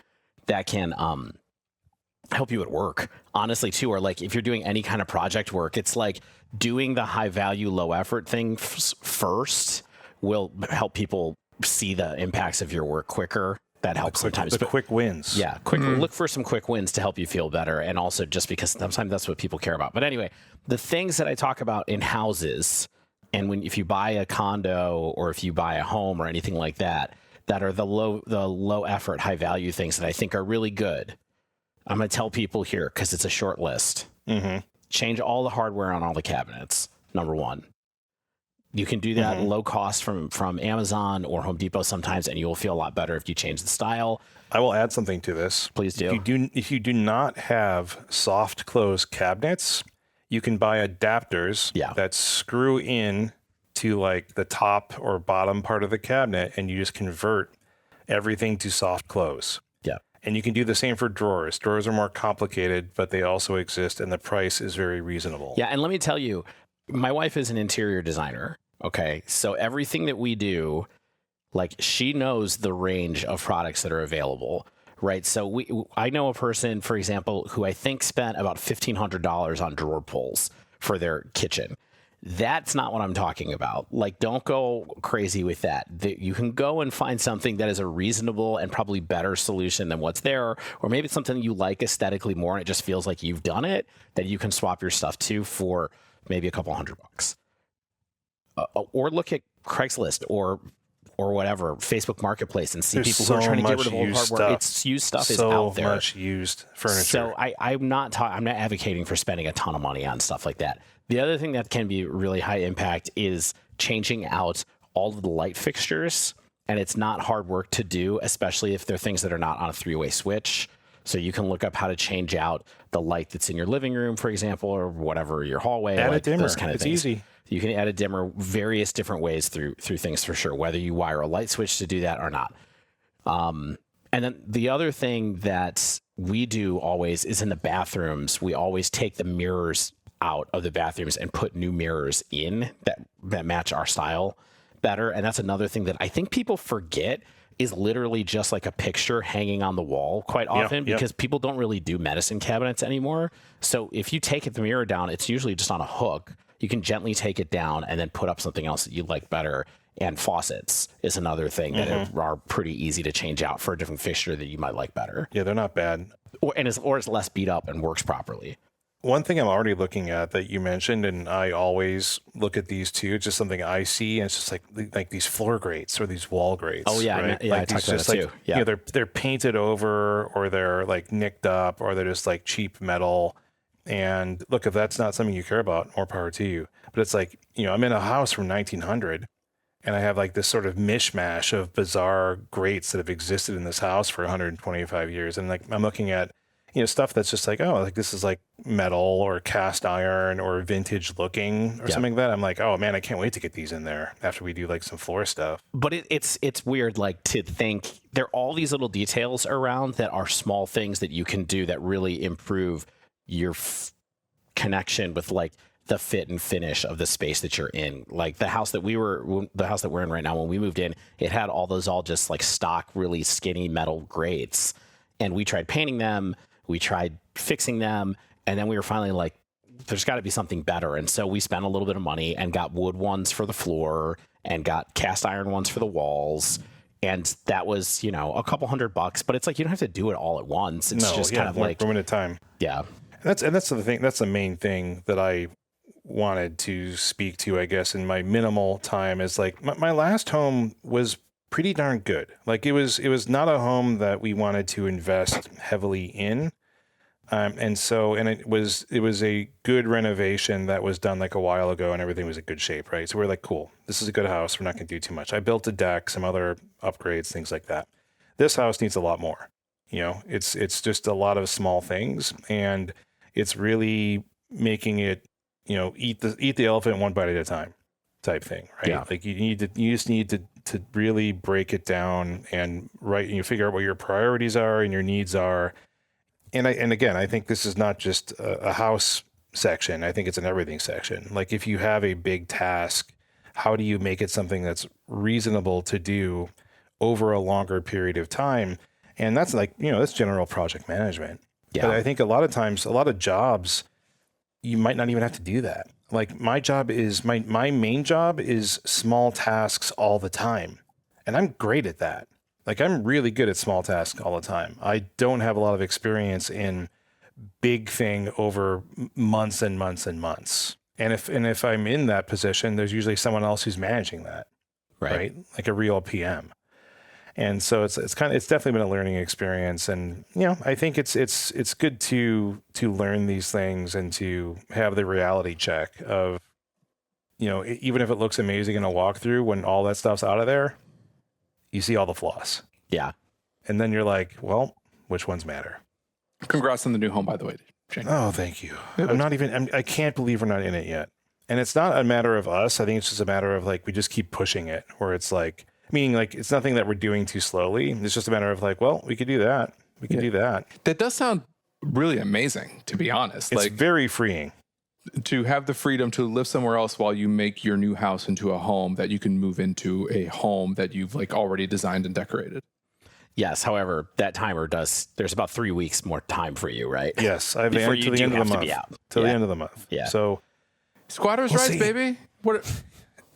help you at work, honestly, too. Or like if you're doing any kind of project work, it's like doing the high value, low effort thing first will help people see the impacts of your work quicker. That helps sometimes.
The quick wins.
Yeah, look for some quick wins to help you feel better, and also just because sometimes that's what people care about. But anyway, the things that I talk about in houses, and if you buy a condo or if you buy a home or anything like that, that are the low effort, high value things that I think are really good. I'm going to tell people here because it's a short list. Change all the hardware on all the cabinets. Number one. You can do that low cost from Amazon or Home Depot sometimes, and you will feel a lot better if you change the style.
I will add something to this.
Please do.
If you do not have soft close cabinets, you can buy adapters that screw in to like the top or bottom part of the cabinet, and you just convert everything to soft close.
Yeah.
And you can do the same for drawers. Drawers are more complicated, but they also exist, and the price is very reasonable.
Yeah, and let me tell you, my wife is an interior designer. Okay, so everything that we do, like she knows the range of products that are available, right? So I know a person, for example, who I think spent about $1,500 on drawer pulls for their kitchen. That's not what I'm talking about. Like, don't go crazy with that. You can go and find something that is a reasonable and probably better solution than what's there, or maybe it's something you like aesthetically more and it just feels like you've done it, that you can swap your stuff to for maybe a couple $100. Or look at Craigslist or whatever, Facebook Marketplace, and see people who are trying to get rid of old hardware. It's used stuff is out there.
So much used furniture.
So I'm not advocating for spending a ton of money on stuff like that. The other thing that can be really high impact is changing out all of the light fixtures, and it's not hard work to do, especially if they're things that are not on a three-way switch. So you can look up how to change out the light that's in your living room, for example, or whatever, your hallway.
Add a dimmer.
Those kind of things.
It's easy.
You can add a dimmer various different ways through things for sure, whether you wire a light switch to do that or not. And then the other thing that we do always is in the bathrooms, we always take the mirrors out of the bathrooms and put new mirrors in that match our style better. And that's another thing that I think people forget is literally just like a picture hanging on the wall quite often because people don't really do medicine cabinets anymore. So if you take the mirror down, it's usually just on a hook. You can gently take it down and then put up something else that you like better. And faucets is another thing that are pretty easy to change out for a different fixture that you might like better.
Yeah, they're not bad.
Or it's less beat up and works properly.
One thing I'm already looking at that you mentioned, and I always look at these too, it's just something I see, and it's just like these floor grates or these wall grates.
Oh yeah,
right?
I talked about that too. Yeah,
you know, they're painted over, or they're like nicked up, or they're just like cheap metal. And look, if that's not something you care about, more power to you. But it's like, you know, I'm in a house from 1900, and I have like this sort of mishmash of bizarre grates that have existed in this house for 125 years, and like I'm looking at, you know, stuff that's just like, oh, like this is like metal or cast iron or vintage looking or something like that. I'm like, oh man, I can't wait to get these in there after we do like some floor stuff.
But it's weird, like to think there are all these little details around that are small things that you can do that really improve your connection with like the fit and finish of the space that you're in. Like the house that we're in right now, when we moved in, it had all just like stock, really skinny metal grates, and we tried painting them. We tried fixing them, and then we were finally like, there's got to be something better. And so we spent a little bit of money and got wood ones for the floor and got cast iron ones for the walls. And that was, you know, a couple $100, but it's like, you don't have to do it all at once. It's just kind of like
1 minute time.
Yeah.
That's the thing. That's the main thing that I wanted to speak to, I guess, in my minimal time is like my last home was pretty darn good. Like it was not a home that we wanted to invest heavily in. And it was a good renovation that was done like a while ago, and everything was in good shape, right? So we're like, cool, this is a good house. We're not going to do too much. I built a deck, some other upgrades, things like that. This house needs a lot more. You know, it's just a lot of small things, and it's really making it, you know, eat the elephant one bite at a time type thing, right?
Yeah.
Like you just need to really break it down and you figure out what your priorities are and your needs are. And again, I think this is not just a house section. I think it's an everything section. Like if you have a big task, how do you make it something that's reasonable to do over a longer period of time? And that's like, you know, that's general project management.
Yeah.
But I think a lot of times, a lot of jobs, you might not even have to do that. Like my job is my main job is small tasks all the time. And I'm great at that. Like I'm really good at small tasks all the time. I don't have a lot of experience in big thing over months and months and months. And if I'm in that position, there's usually someone else who's managing that, right? Like a real PM. And so it's definitely been a learning experience. And, you know, I think it's good to learn these things and to have the reality check of, you know, even if it looks amazing in a walkthrough, when all that stuff's out of there, you see all the flaws.
Yeah.
And then you're like, well, which ones matter?
Congrats on the new home, by the way, Shane.
Oh, thank you. I can't believe we're not in it yet. And it's not a matter of us. I think it's just a matter of like, we just keep pushing it, where it's like, meaning like, it's nothing that we're doing too slowly. It's just a matter of like, well, we could do that. We could do that.
That does sound really amazing, to be honest.
It's
like
very freeing.
to have the freedom to live somewhere else while you make your new house into a home that you can move into a home that you've like already designed and decorated.
Yes. However, that timer there's about 3 weeks more time for you, right?
Yes. I have
Before
to the end of the month. Till the end of the month.
Yeah.
So
Squatters'
We'll
rights,
see.
baby. What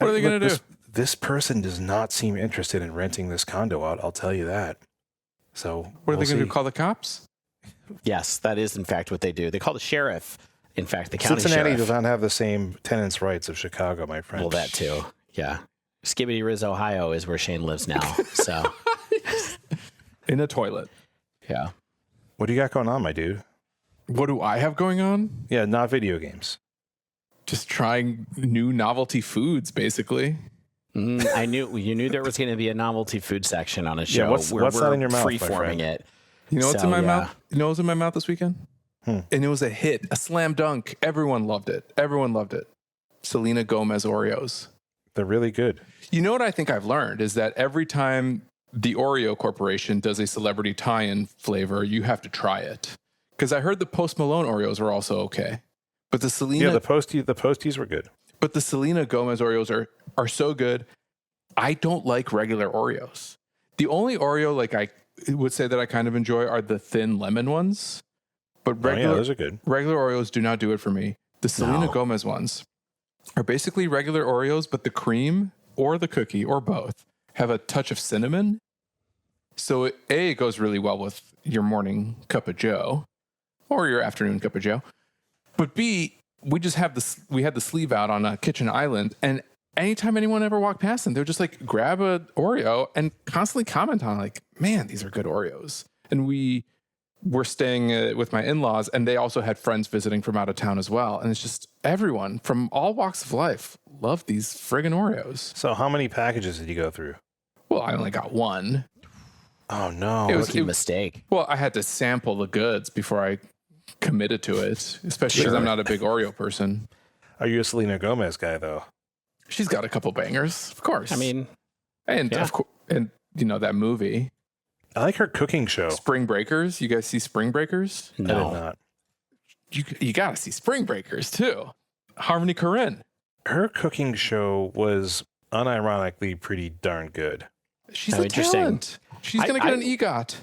are they going to do?
This person does not seem interested in renting this condo out. I'll tell you that. So
What are they
we'll
going to
see.
do? Call the cops?
Yes, that is in fact what they do. They call the sheriff. In fact, the county
Cincinnati
sheriff.
does not have the same tenants' rights of Chicago, my friend.
Well, that too. Yeah. Skibbity Riz, Ohio is where Shane lives now. So,
In a toilet.
yeah.
What do you got going on, my dude?
What do I have going on?
Yeah, not video games.
Just trying new novelty foods, basically.
You knew there was going to be a novelty food section on a show.
what's that in your mouth, my
Freeforming
friend?
it.
You know what's
So,
in my
yeah.
mouth? You know what's in my mouth this weekend? And it was a hit, a slam dunk. Everyone loved it. Everyone loved it. Selena Gomez Oreos.
They're really good.
You know what I think I've learned is that every time the Oreo Corporation does a celebrity tie-in flavor, you have to try it. Because I heard the Post Malone Oreos were also okay. But the Selena
Yeah, the posties were good.
But the Selena Gomez Oreos are so good. I don't like regular Oreos. The only Oreo like I would say that I kind of enjoy are the thin lemon ones. But regular
those are good.
regular Oreos do not do it for me. The Selena
No.
Gomez ones are basically regular Oreos, but the cream or the cookie or both have a touch of cinnamon. So it goes really well with your morning cup of joe or your afternoon cup of joe. But B, we had the sleeve out on a kitchen island, and anytime anyone ever walked past them, they would just like grab a Oreo and constantly comment on like, man, these are good Oreos. And we were staying with my in-laws, and they also had friends visiting from out of town as well. And it's just everyone from all walks of life loved these friggin' Oreos.
So how many packages did you go through?
Well, I only got one.
Oh, no.
It was-
Rookie mistake.
Well, I had to sample the goods before I committed to it, especially because I'm not a big Oreo person.
Are you a Selena Gomez guy, though?
She's got a couple bangers, of course.
I mean,
and
yeah.
of course, and you know that movie
I like her cooking show.
Spring Breakers. You guys see Spring Breakers?
I did
no.
not.
You got to see Spring Breakers too. Harmony Korine.
Her cooking show was unironically pretty darn good.
She's
Oh,
a
interesting.
talent. She's gonna get an EGOT.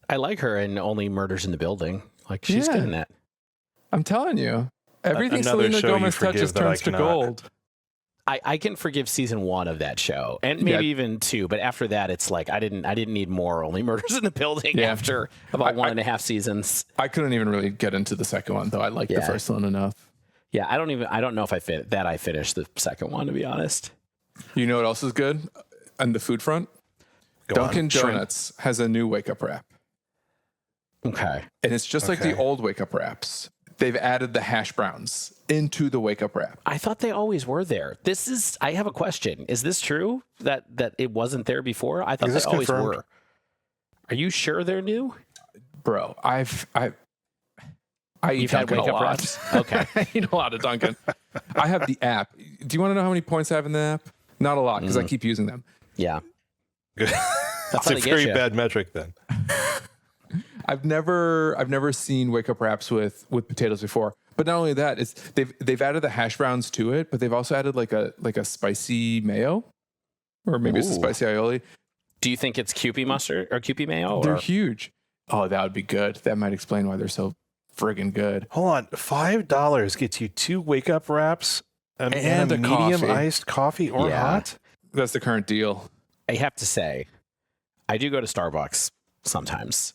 I like her in Only Murders in the Building. Like, she's
Yeah.
good in that.
I'm telling you, everything
Another
Selena
show you
Gomez
forgive
touches
that I
turns to
cannot.
gold.
I can forgive season 1 of that show, and maybe
Yeah.
even 2. But after that, it's like I didn't need more Only Murders in the Building
Yeah.
after about 1.5 seasons.
I couldn't even really get into the second one though. I liked the
Yeah.
first one enough.
Yeah, I don't know if I finished the second one, to be honest.
You know what else is good on the food front?
Go
Dunkin'
on. Shrimp.
Donuts has a new wake up wrap.
Okay.
And it's just like the
Okay.
old wake up wraps. They've added the hash browns into the wake up wrap.
I thought they always were there. I have a question. Is this true that it wasn't there before? I thought
Is
they
this
always
confirmed?
were. Are you sure they're new?
bro, I eat
You've had
Dunkin'
wake
a
up
lot.
wraps? Okay.
I eat a lot of Dunkin'. I have the app. Do you want to know how many points I have in the app? Not a lot, because I keep using them.
Yeah.
Good.
That's
It's
how
a
they get
very
you.
bad metric then.
I've never seen wake up wraps with potatoes before. But not only that, it's they've added the hash browns to it, but they've also added like a spicy mayo, or maybe it's a
Ooh.
spicy aioli.
Do you think it's Kewpie mustard or Kewpie mayo?
They're
Or?
huge. Oh, that would be good. That might explain why they're so friggin' good.
Hold on, $5 gets you 2 wake up wraps and a
a
medium
coffee.
iced coffee or
Yeah.
hot.
That's the current deal.
I have to say, I do go to Starbucks sometimes.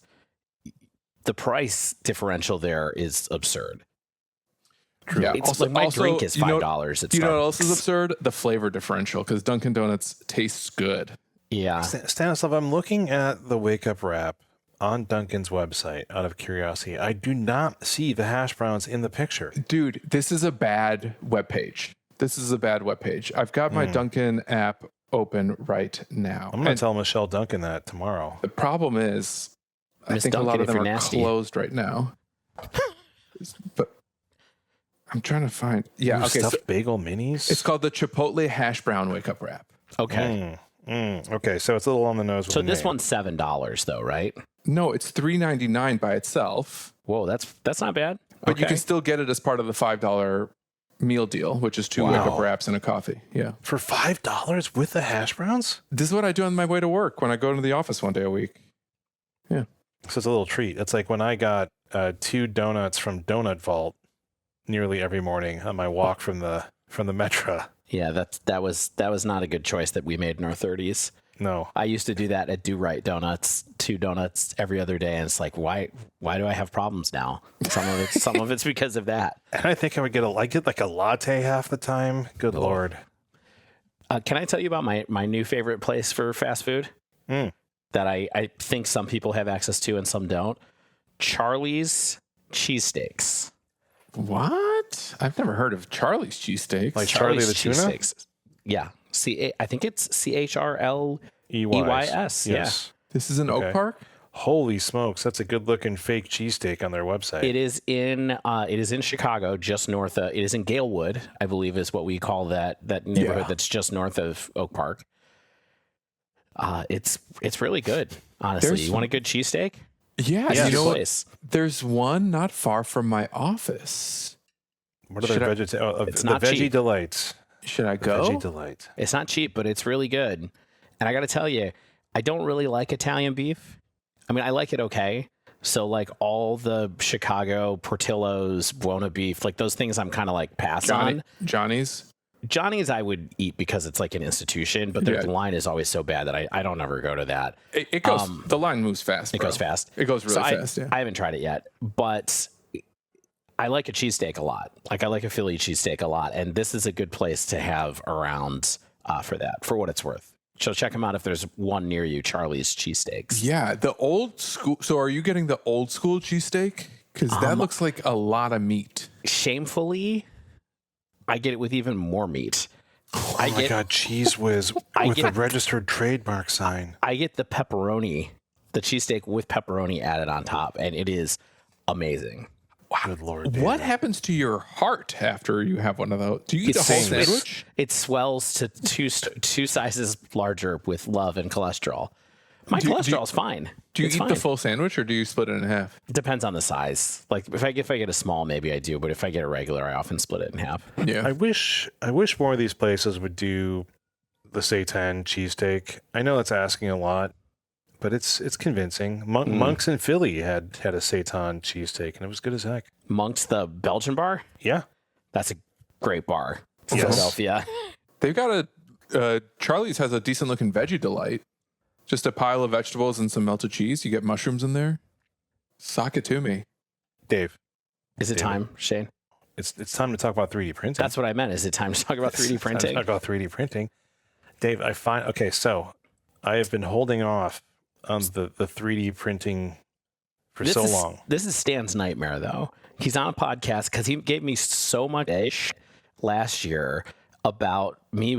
The price differential there is absurd.
True.
Yeah.
It's like my drink is
you know-
$5 at
Do you know what else is
Starbucks.
absurd? The flavor differential, because Dunkin' Donuts tastes good.
Yeah.
Stanislav, I'm looking at the wake up wrap on Dunkin's website out of curiosity. I do not see the hash browns in the picture.
Dude, this is a bad webpage. I've got my Dunkin' app open right now.
I'm going
And
to tell Michelle Duncan that tomorrow.
the problem is, I
Miss
think a lot
Duncan,
of
if
them
you're
are
nasty.
closed right now. But I'm trying to find. Yeah,
Ooh,
okay. So
stuffed bagel minis?
it's called the Chipotle Hash Brown Wake Up Wrap.
Okay.
Okay, so it's a little on the nose. With
So
the
this
name.
one's $7 though, right?
No, it's $3.99 by itself,
Whoa, that's not bad.
but you
Okay.
can still get it as part of the $5 meal deal, which is 2
Wow.
wake up wraps and a coffee. Yeah.
For $5 with the hash browns?
This is what I do on my way to work when I go into the office one day a week. Yeah.
So it's a little treat. It's like when I got 2 donuts from Donut Vault nearly every morning on my walk from the metro.
Yeah, that was not a good choice that we made in our 30s.
No.
I used to do that at Do Right Donuts, 2 donuts every other day, and it's like, why do I have problems now? Some of it's because of that.
And I think I would get like a latte half the time. Good Lord.
Can I tell you about my new favorite place for fast food that I think some people have access to and some don't? Charlie's cheesesteaks.
What? I've never heard of Charlie's cheesesteaks.
Like Charlie the tuna?
cheesesteaks. Yeah, I think it's CHRLEYS.
Yes.
This is in
Okay.
Oak Park?
Holy smokes, that's a good looking fake cheesesteak on their website.
It is in Chicago, just north of. It is in Galewood, I believe, is what we call that neighborhood
Yeah.
that's just north of Oak Park. It's really good, honestly.
There's
You want a good cheesesteak?
Yeah,
It's a
you
good
know what?
place.
There's one not far from my office.
What are their
It's
the
not
Veggie
cheap.
Delights.
Should I
Veggie
go?
Delight.
It's not cheap, but it's really good. And I got to tell you, I don't really like Italian beef. I mean, I like it okay. So like all the Chicago Portillo's, Buona beef, like those things I'm kind of like pass on.
Johnny's?
Johnny's I would eat because it's like an institution, but their
Yeah.
line is always so bad that I don't ever go to that.
It goes, the line moves fast.
It
bro.
goes fast.
It goes really
So
fast, yeah.
I haven't tried it yet, but I like a cheesesteak a lot. Like I like a Philly cheesesteak a lot, and this is a good place to have around for that, for what it's worth. So check them out if there's one near you, Charlie's Cheesesteaks.
Yeah, the old school. So are you getting the old school cheesesteak? Because that looks like a lot of meat.
Shamefully, I get it with even more meat.
Oh my God, Cheese Whiz
I
with
get-
a registered trademark sign.
I get the pepperoni, the cheesesteak with pepperoni added on top, and it is amazing.
Good Lord. David.
What happens to your heart after you have one of those? Do you eat the whole
It's-
sandwich?
It swells to two sizes larger with love and cholesterol. My cholesterol's fine.
Do you
It's
eat
fine.
the full sandwich or do you split it in half?
Depends on the size. Like if I get a small, maybe I do, but if I get a regular, I often split it in half.
Yeah.
I wish more of these places would do the seitan cheesesteak. I know that's asking a lot, but it's convincing. Monks in Philly had a seitan cheesesteak, and it was good as heck.
Monk's the Belgian bar.
Yeah.
That's a great bar.
Yes.
Philadelphia.
They've got Charlie's has a decent looking veggie delight. Just a pile of vegetables and some melted cheese. You get mushrooms in there. Sock it to me.
Dave,
Is it
David.
time, Shane?
it's time to talk about 3D printing.
That's what I meant. Is it time to talk about 3D
It's time to
printing?
talk about 3D printing. Dave, so I have been holding off on the 3D printing for so long.
This is Stan's nightmare, though. He's on a podcast because he gave me so much ish last year about me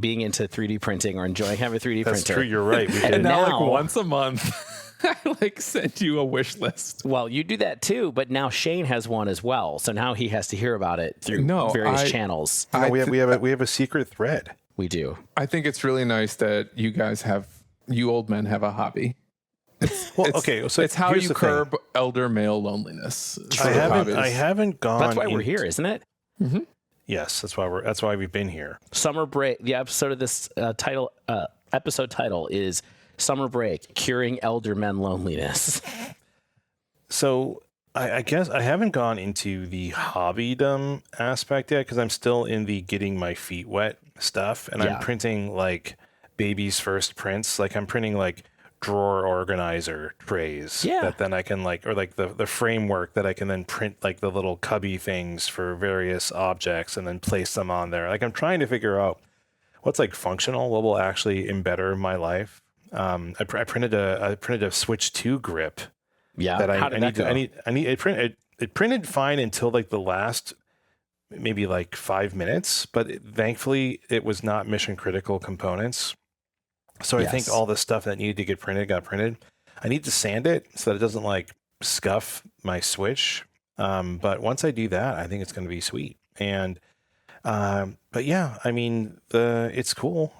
being into 3D printing or enjoying having a 3D
That's
printer.
true. You're right. We
And
did.
Now,
now-
like once a month, I like send you a wish list.
Well, you do that too, but now Shane has one as well. So now he has to hear about it through various channels.
No, we have a secret thread.
We do.
I think it's really nice that you old men have a hobby.
Okay, so
it's how
here's
you
the thing.
curb elder male loneliness.
I haven't gone.
That's why we're here, isn't it?
Yes, that's why we've been here.
Summer break. The episode of this episode title is Summer Break: Curing Elder Men Loneliness.
So I guess I haven't gone into the hobbydom aspect yet because I'm still in the getting my feet wet stuff, and I'm printing like baby's first prints. Like I'm printing like drawer organizer trays that then I can or the framework that I can then print like the little cubby things for various objects and then place them on there. Like I'm trying to figure out what's like functional, what will actually embetter my life. I printed a Switch 2 grip.
Yeah.
That
How did that go?
It printed fine until like the last maybe like 5 minutes, but thankfully it was not mission critical components. So I think all the stuff that needed to get printed got printed. I need to sand it so that it doesn't like scuff my Switch. But once I do that, I think it's going to be sweet. And but yeah, I mean, it's cool.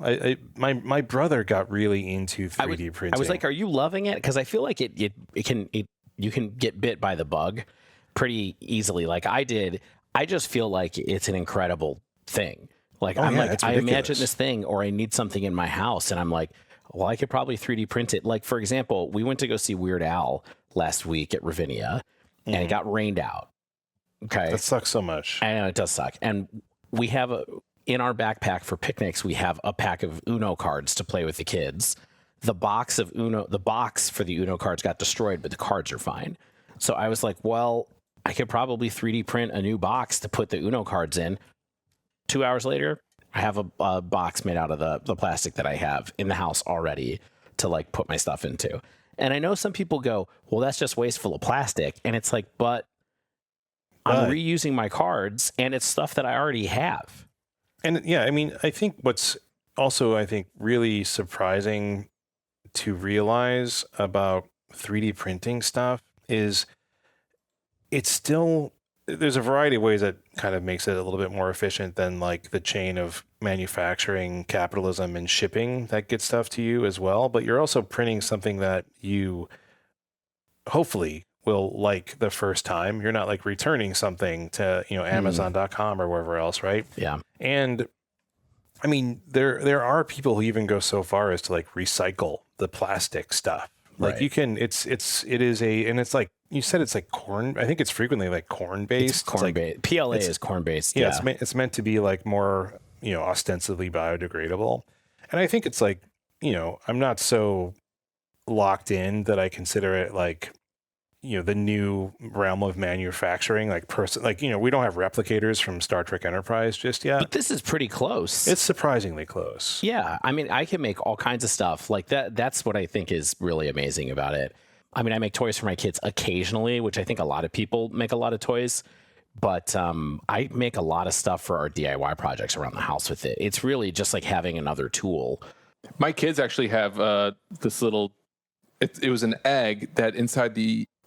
My brother got really into 3D printing.
I was like, are you loving it? Because I feel like you can get bit by the bug pretty easily. Like I did. I just feel like it's an incredible thing. Like I imagine this thing, or I need something in my house, and I'm like, well, I could probably 3D print it. Like for example, we went to go see Weird Al last week at Ravinia, and it got rained out. Okay,
that sucks so much.
I know it does suck, and we have in our backpack for picnics, we have a pack of Uno cards to play with the kids. The box for the Uno cards got destroyed, but the cards are fine. So I was like, well, I could probably 3D print a new box to put the Uno cards in. 2 hours later, I have a box made out of the plastic that I have in the house already to like put my stuff into. And I know some people go, well, that's just wasteful of plastic. And it's like, but I'm reusing my cards and it's stuff that I already have.
And yeah, I mean, I think what's also, really surprising to realize about 3D printing stuff is it's still, there's a variety of ways that kind of makes it a little bit more efficient than like the chain of manufacturing, capitalism, and shipping that gets stuff to you as well. But you're also printing something that you hopefully will like the first time. You're not like returning something to, Amazon.com or wherever else, right?
Yeah. And
I mean, there are people who even go so far as to like recycle the plastic stuff. Like you can, it is and it's like, you said it's like corn. I think it's frequently like corn based.
It's corn based. PLA is corn based.
Yeah. It's meant to be like more, ostensibly biodegradable. And I think it's like, I'm not so locked in that I consider it like, the new realm of manufacturing, like we don't have replicators from Star Trek Enterprise just yet.
But this is pretty close.
It's surprisingly close.
Yeah. I mean, I can make all kinds of stuff like that. That's what I think is really amazing about it. I mean, I make toys for my kids occasionally, which I think a lot of people make a lot of toys, but I make a lot of stuff for our DIY projects around the house with it. It's really just like having another tool.
My kids actually have this little, it was an egg that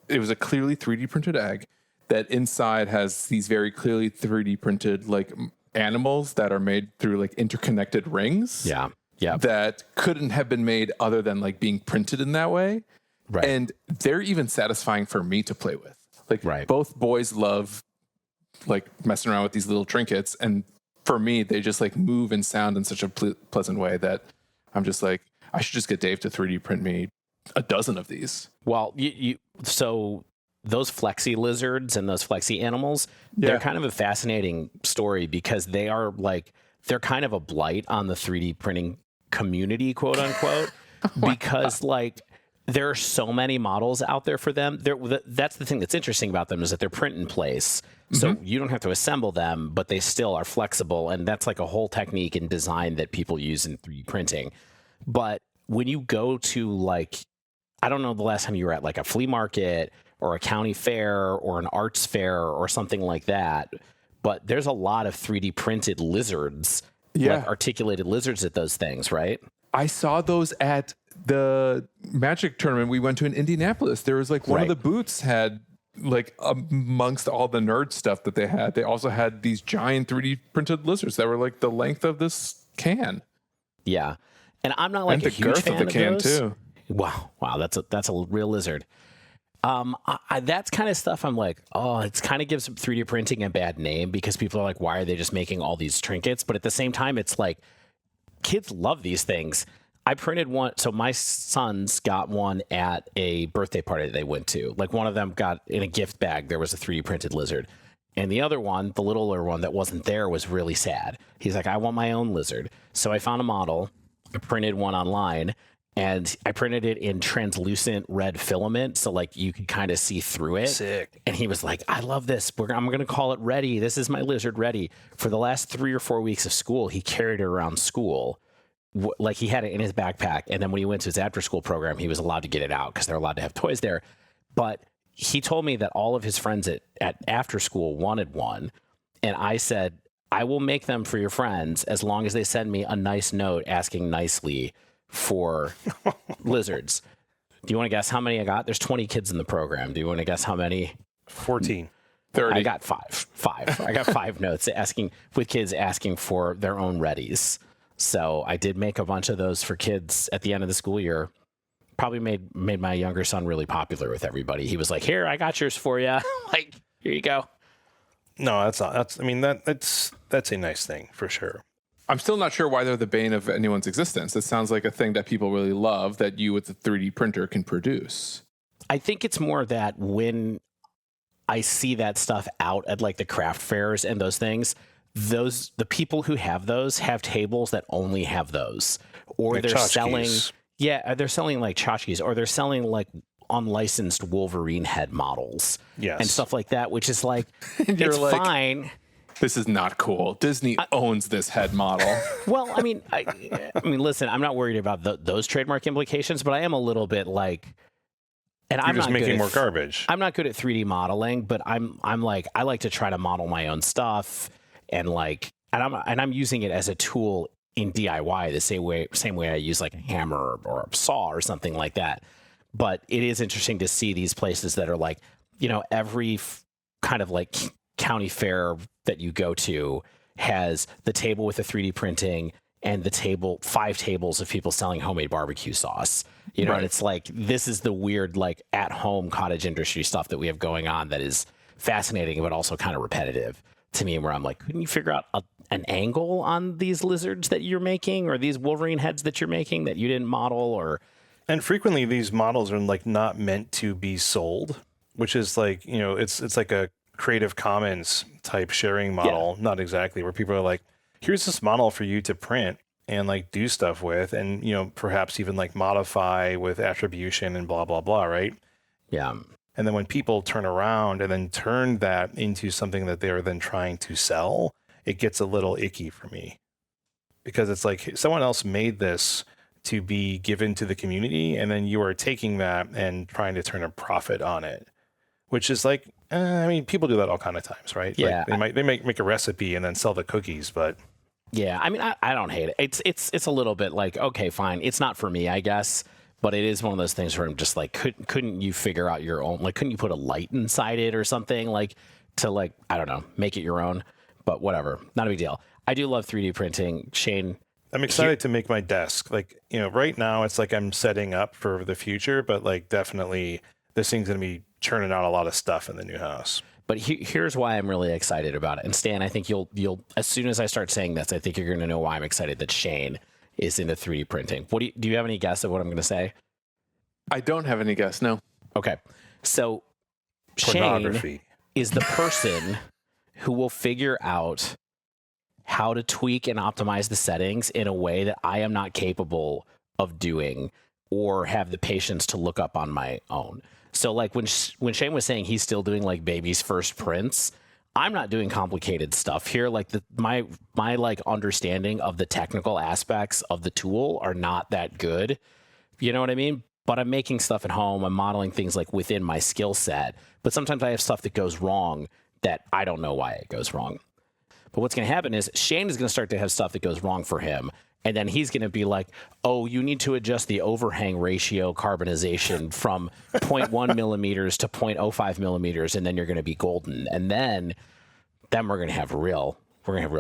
it was a clearly 3D printed egg that inside has these very clearly 3D printed like animals that are made through like interconnected rings.
Yeah. Yeah.
That couldn't have been made other than like being printed in that way. Right. And they're even satisfying for me to play with. Like both boys love like messing around with these little trinkets. And for me, they just like move and sound in such a pleasant way that I'm just like, I should just get Dave to 3D print me a dozen of these.
Well, so those flexi lizards and those flexi animals, they're kind of a fascinating story because they're kind of a blight on the 3D printing community, quote unquote, because like there are so many models out there for them. That's the thing that's interesting about them is that they're print in place. So you don't have to assemble them, but they still are flexible. And that's like a whole technique and design that people use in 3D printing. But when you go to like, I don't know the last time you were at like a flea market or a county fair or an arts fair or something like that, but there's a lot of 3D printed lizards
Yeah.
like articulated lizards at those things, right?
I saw those at the Magic tournament we went to in Indianapolis. There was like one of
Right.
the booths had like amongst all the nerd stuff that they had, they also had these giant 3D printed lizards that were like the length of this can.
Yeah. And I'm not like
And
a
the
huge
girth
fan
of the can
those.
too.
Wow, that's a real lizard. That's kind of stuff I'm like, oh, it's kind of gives 3D printing a bad name because people are like, why are they just making all these trinkets? But at the same time, it's like kids love these things. I printed one. So my sons got one at a birthday party that they went to. Like one of them got in a gift bag, there was a 3D printed lizard. And the other one, the littler one that wasn't there, was really sad. He's like, I want my own lizard. So I found a model. I printed one online. And I printed it in translucent red filament, so like you could kind of see through it.
Sick.
And he was like, I love this. I'm going to call it Ready. This is my lizard Ready. For the last 3 or 4 weeks of school, he carried it around school. Like he had it in his backpack. And then when he went to his after school program, he was allowed to get it out because they're allowed to have toys there. But he told me that all of his friends at after school wanted one. And I said, I will make them for your friends as long as they send me a nice note asking nicely for lizards. Do you want to guess how many I got? There's 20 kids in the program. Do you want to guess how many?
14.
30.
I got five. I got 5 notes with kids asking for their own Readies. So I did make a bunch of those for kids at the end of the school year. Probably made my younger son really popular with everybody. He was like, here, I got yours for you. Like, here you go.
No, that's not. That's a nice thing for sure.
I'm still not sure why they're the bane of anyone's existence. It sounds like a thing that people really love that you with the 3D printer can produce.
I think it's more that when I see that stuff out at like the craft fairs and those things, the people who have those have tables that only have those, or
Like
they're
tchotchkes.
they're selling like tchotchkes, or they're selling like unlicensed Wolverine head models
Yes.
and stuff like that, which is like,
And you're
it's
like,
fine.
This is not cool. Disney owns this head model.
Well, I mean, listen, I'm not worried about those trademark implications, but I am a little bit like, and
You're
I'm
just
not
making
good
more
at,
garbage.
I'm not good at 3D modeling, but I'm like, I like to try to model my own stuff, and like, and I'm using it as a tool in DIY the same way I use like a hammer or a saw or something like that. But it is interesting to see these places that are like, every kind of like county fair that you go to has the table with the 3D printing and the 5 tables of people selling homemade barbecue sauce. And it's like, this is the weird, like at home cottage industry stuff that we have going on that is fascinating, but also kind of repetitive to me, where I'm like, couldn't you figure out an angle on these lizards that you're making, or these Wolverine heads that you're making that you didn't model? Or
And frequently these models are like not meant to be sold, which is like, it's like a Creative Commons type sharing model. Not exactly, where people are like, here's this model for you to print and like do stuff with, and perhaps even like modify with attribution and blah blah blah, right?
yeah.
And then when people turn around and then turn that into something that they're then trying to sell, it gets a little icky for me, because it's like someone else made this to be given to the community, and then you are taking that and trying to turn a profit on it, which is like, people do that all kind of times, right?
Yeah.
Like they make a recipe and then sell the cookies, but
Yeah, I mean, I don't hate it. It's a little bit like, okay, fine. It's not for me, I guess. But it is one of those things where I'm just like, couldn't you figure out your own? Like, couldn't you put a light inside it or something, like, to like, I don't know, make it your own? But whatever, not a big deal. I do love 3D printing, Shane.
I'm excited to make my desk. Like, right now it's like I'm setting up for the future, but like definitely this thing's going to be churning out a lot of stuff in the new house.
But here's why I'm really excited about it. And Stan, I think you'll as soon as I start saying this, I think you're going to know why I'm excited that Shane is into 3D printing. What do you have any guess of what I'm going to say?
I don't have any guess. No.
Okay. So Shane
Pornography.
is the person who will figure out how to tweak and optimize the settings in a way that I am not capable of doing or have the patience to look up on my own. So like when Shane was saying he's still doing like baby's first prints, I'm not doing complicated stuff here. Like my like understanding of the technical aspects of the tool are not that good. You know what I mean? But I'm making stuff at home. I'm modeling things like within my skill set. But sometimes I have stuff that goes wrong that I don't know why it goes wrong. But what's going to happen is Shane is going to start to have stuff that goes wrong for him. And then he's going to be like, oh, you need to adjust the overhang ratio carbonization from 0.1 millimeters to 0.05 millimeters, and then you're going to be golden. And then we're going to have real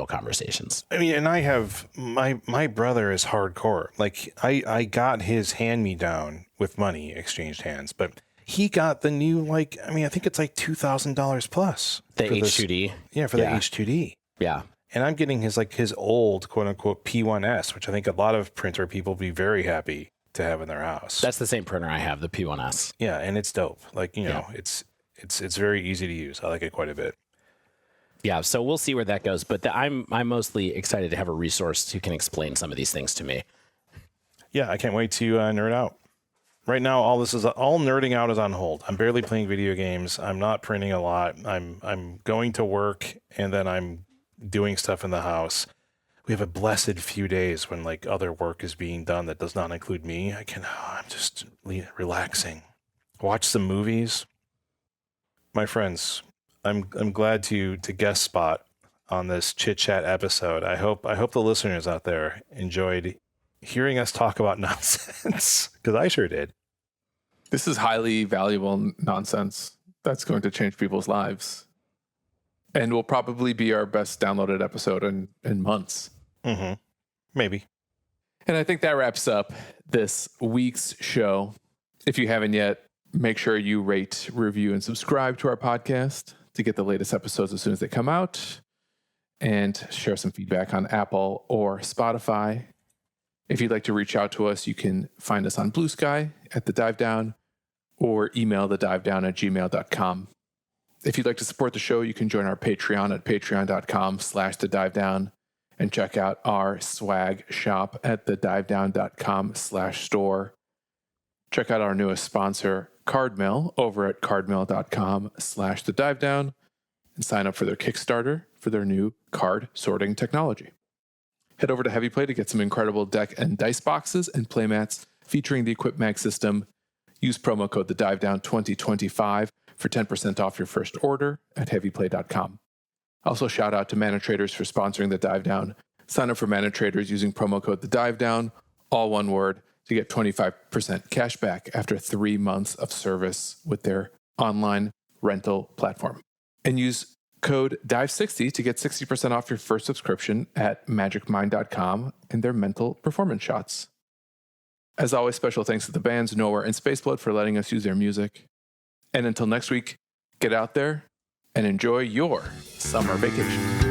conversations.
I mean, and I have my brother is hardcore. Like I got his hand-me-down with money exchanged hands, but he got the new, I think it's like $2,000 plus.
The H2D.
The H2D.
Yeah.
And I'm getting his old quote unquote P1S, which I think a lot of printer people would be very happy to have in their house.
That's the same printer I have, the P1S.
Yeah, and it's dope. It's very easy to use. I like it quite a bit.
Yeah, so we'll see where that goes. But I'm mostly excited to have a resource who can explain some of these things to me.
Yeah, I can't wait to nerd out. Right now, all nerding out is on hold. I'm barely playing video games. I'm not printing a lot. I'm going to work, and then I'm doing stuff in the house. We have a blessed few days when other work is being done that does not include me. I'm just relaxing. Watch some movies. My friends, I'm glad to guest spot on this chit chat episode. I hope the listeners out there enjoyed hearing us talk about nonsense, because I sure did.
This is highly valuable nonsense that's going to change people's lives, and will probably be our best downloaded episode in months.
Mm-hmm. Maybe.
And I think that wraps up this week's show. If you haven't yet, make sure you rate, review, and subscribe to our podcast to get the latest episodes as soon as they come out, and share some feedback on Apple or Spotify. If you'd like to reach out to us, you can find us on Blue Sky at The Dive Down, or email thedivedown@gmail.com. If you'd like to support the show, you can join our Patreon at patreon.com/thedivedown, and check out our swag shop at thedivedown.com/store. Check out our newest sponsor, CardMill, over at cardmill.com/thedivedown, and sign up for their Kickstarter for their new card sorting technology. Head over to Heavy Play to get some incredible deck and dice boxes and playmats featuring the EquipMag system. Use promo code TheDiveDown2025 for 10% off your first order at heavyplay.com. Also, shout out to Mana Traders for sponsoring The Dive Down. Sign up for Mana Traders using promo code TheDiveDown, all one word, to get 25% cash back after 3 months of service with their online rental platform. And use code DIVE60 to get 60% off your first subscription at magicmind.com and their mental performance shots. As always, special thanks to the bands Nowhere and Spaceblood for letting us use their music. And until next week, get out there and enjoy your summer vacation.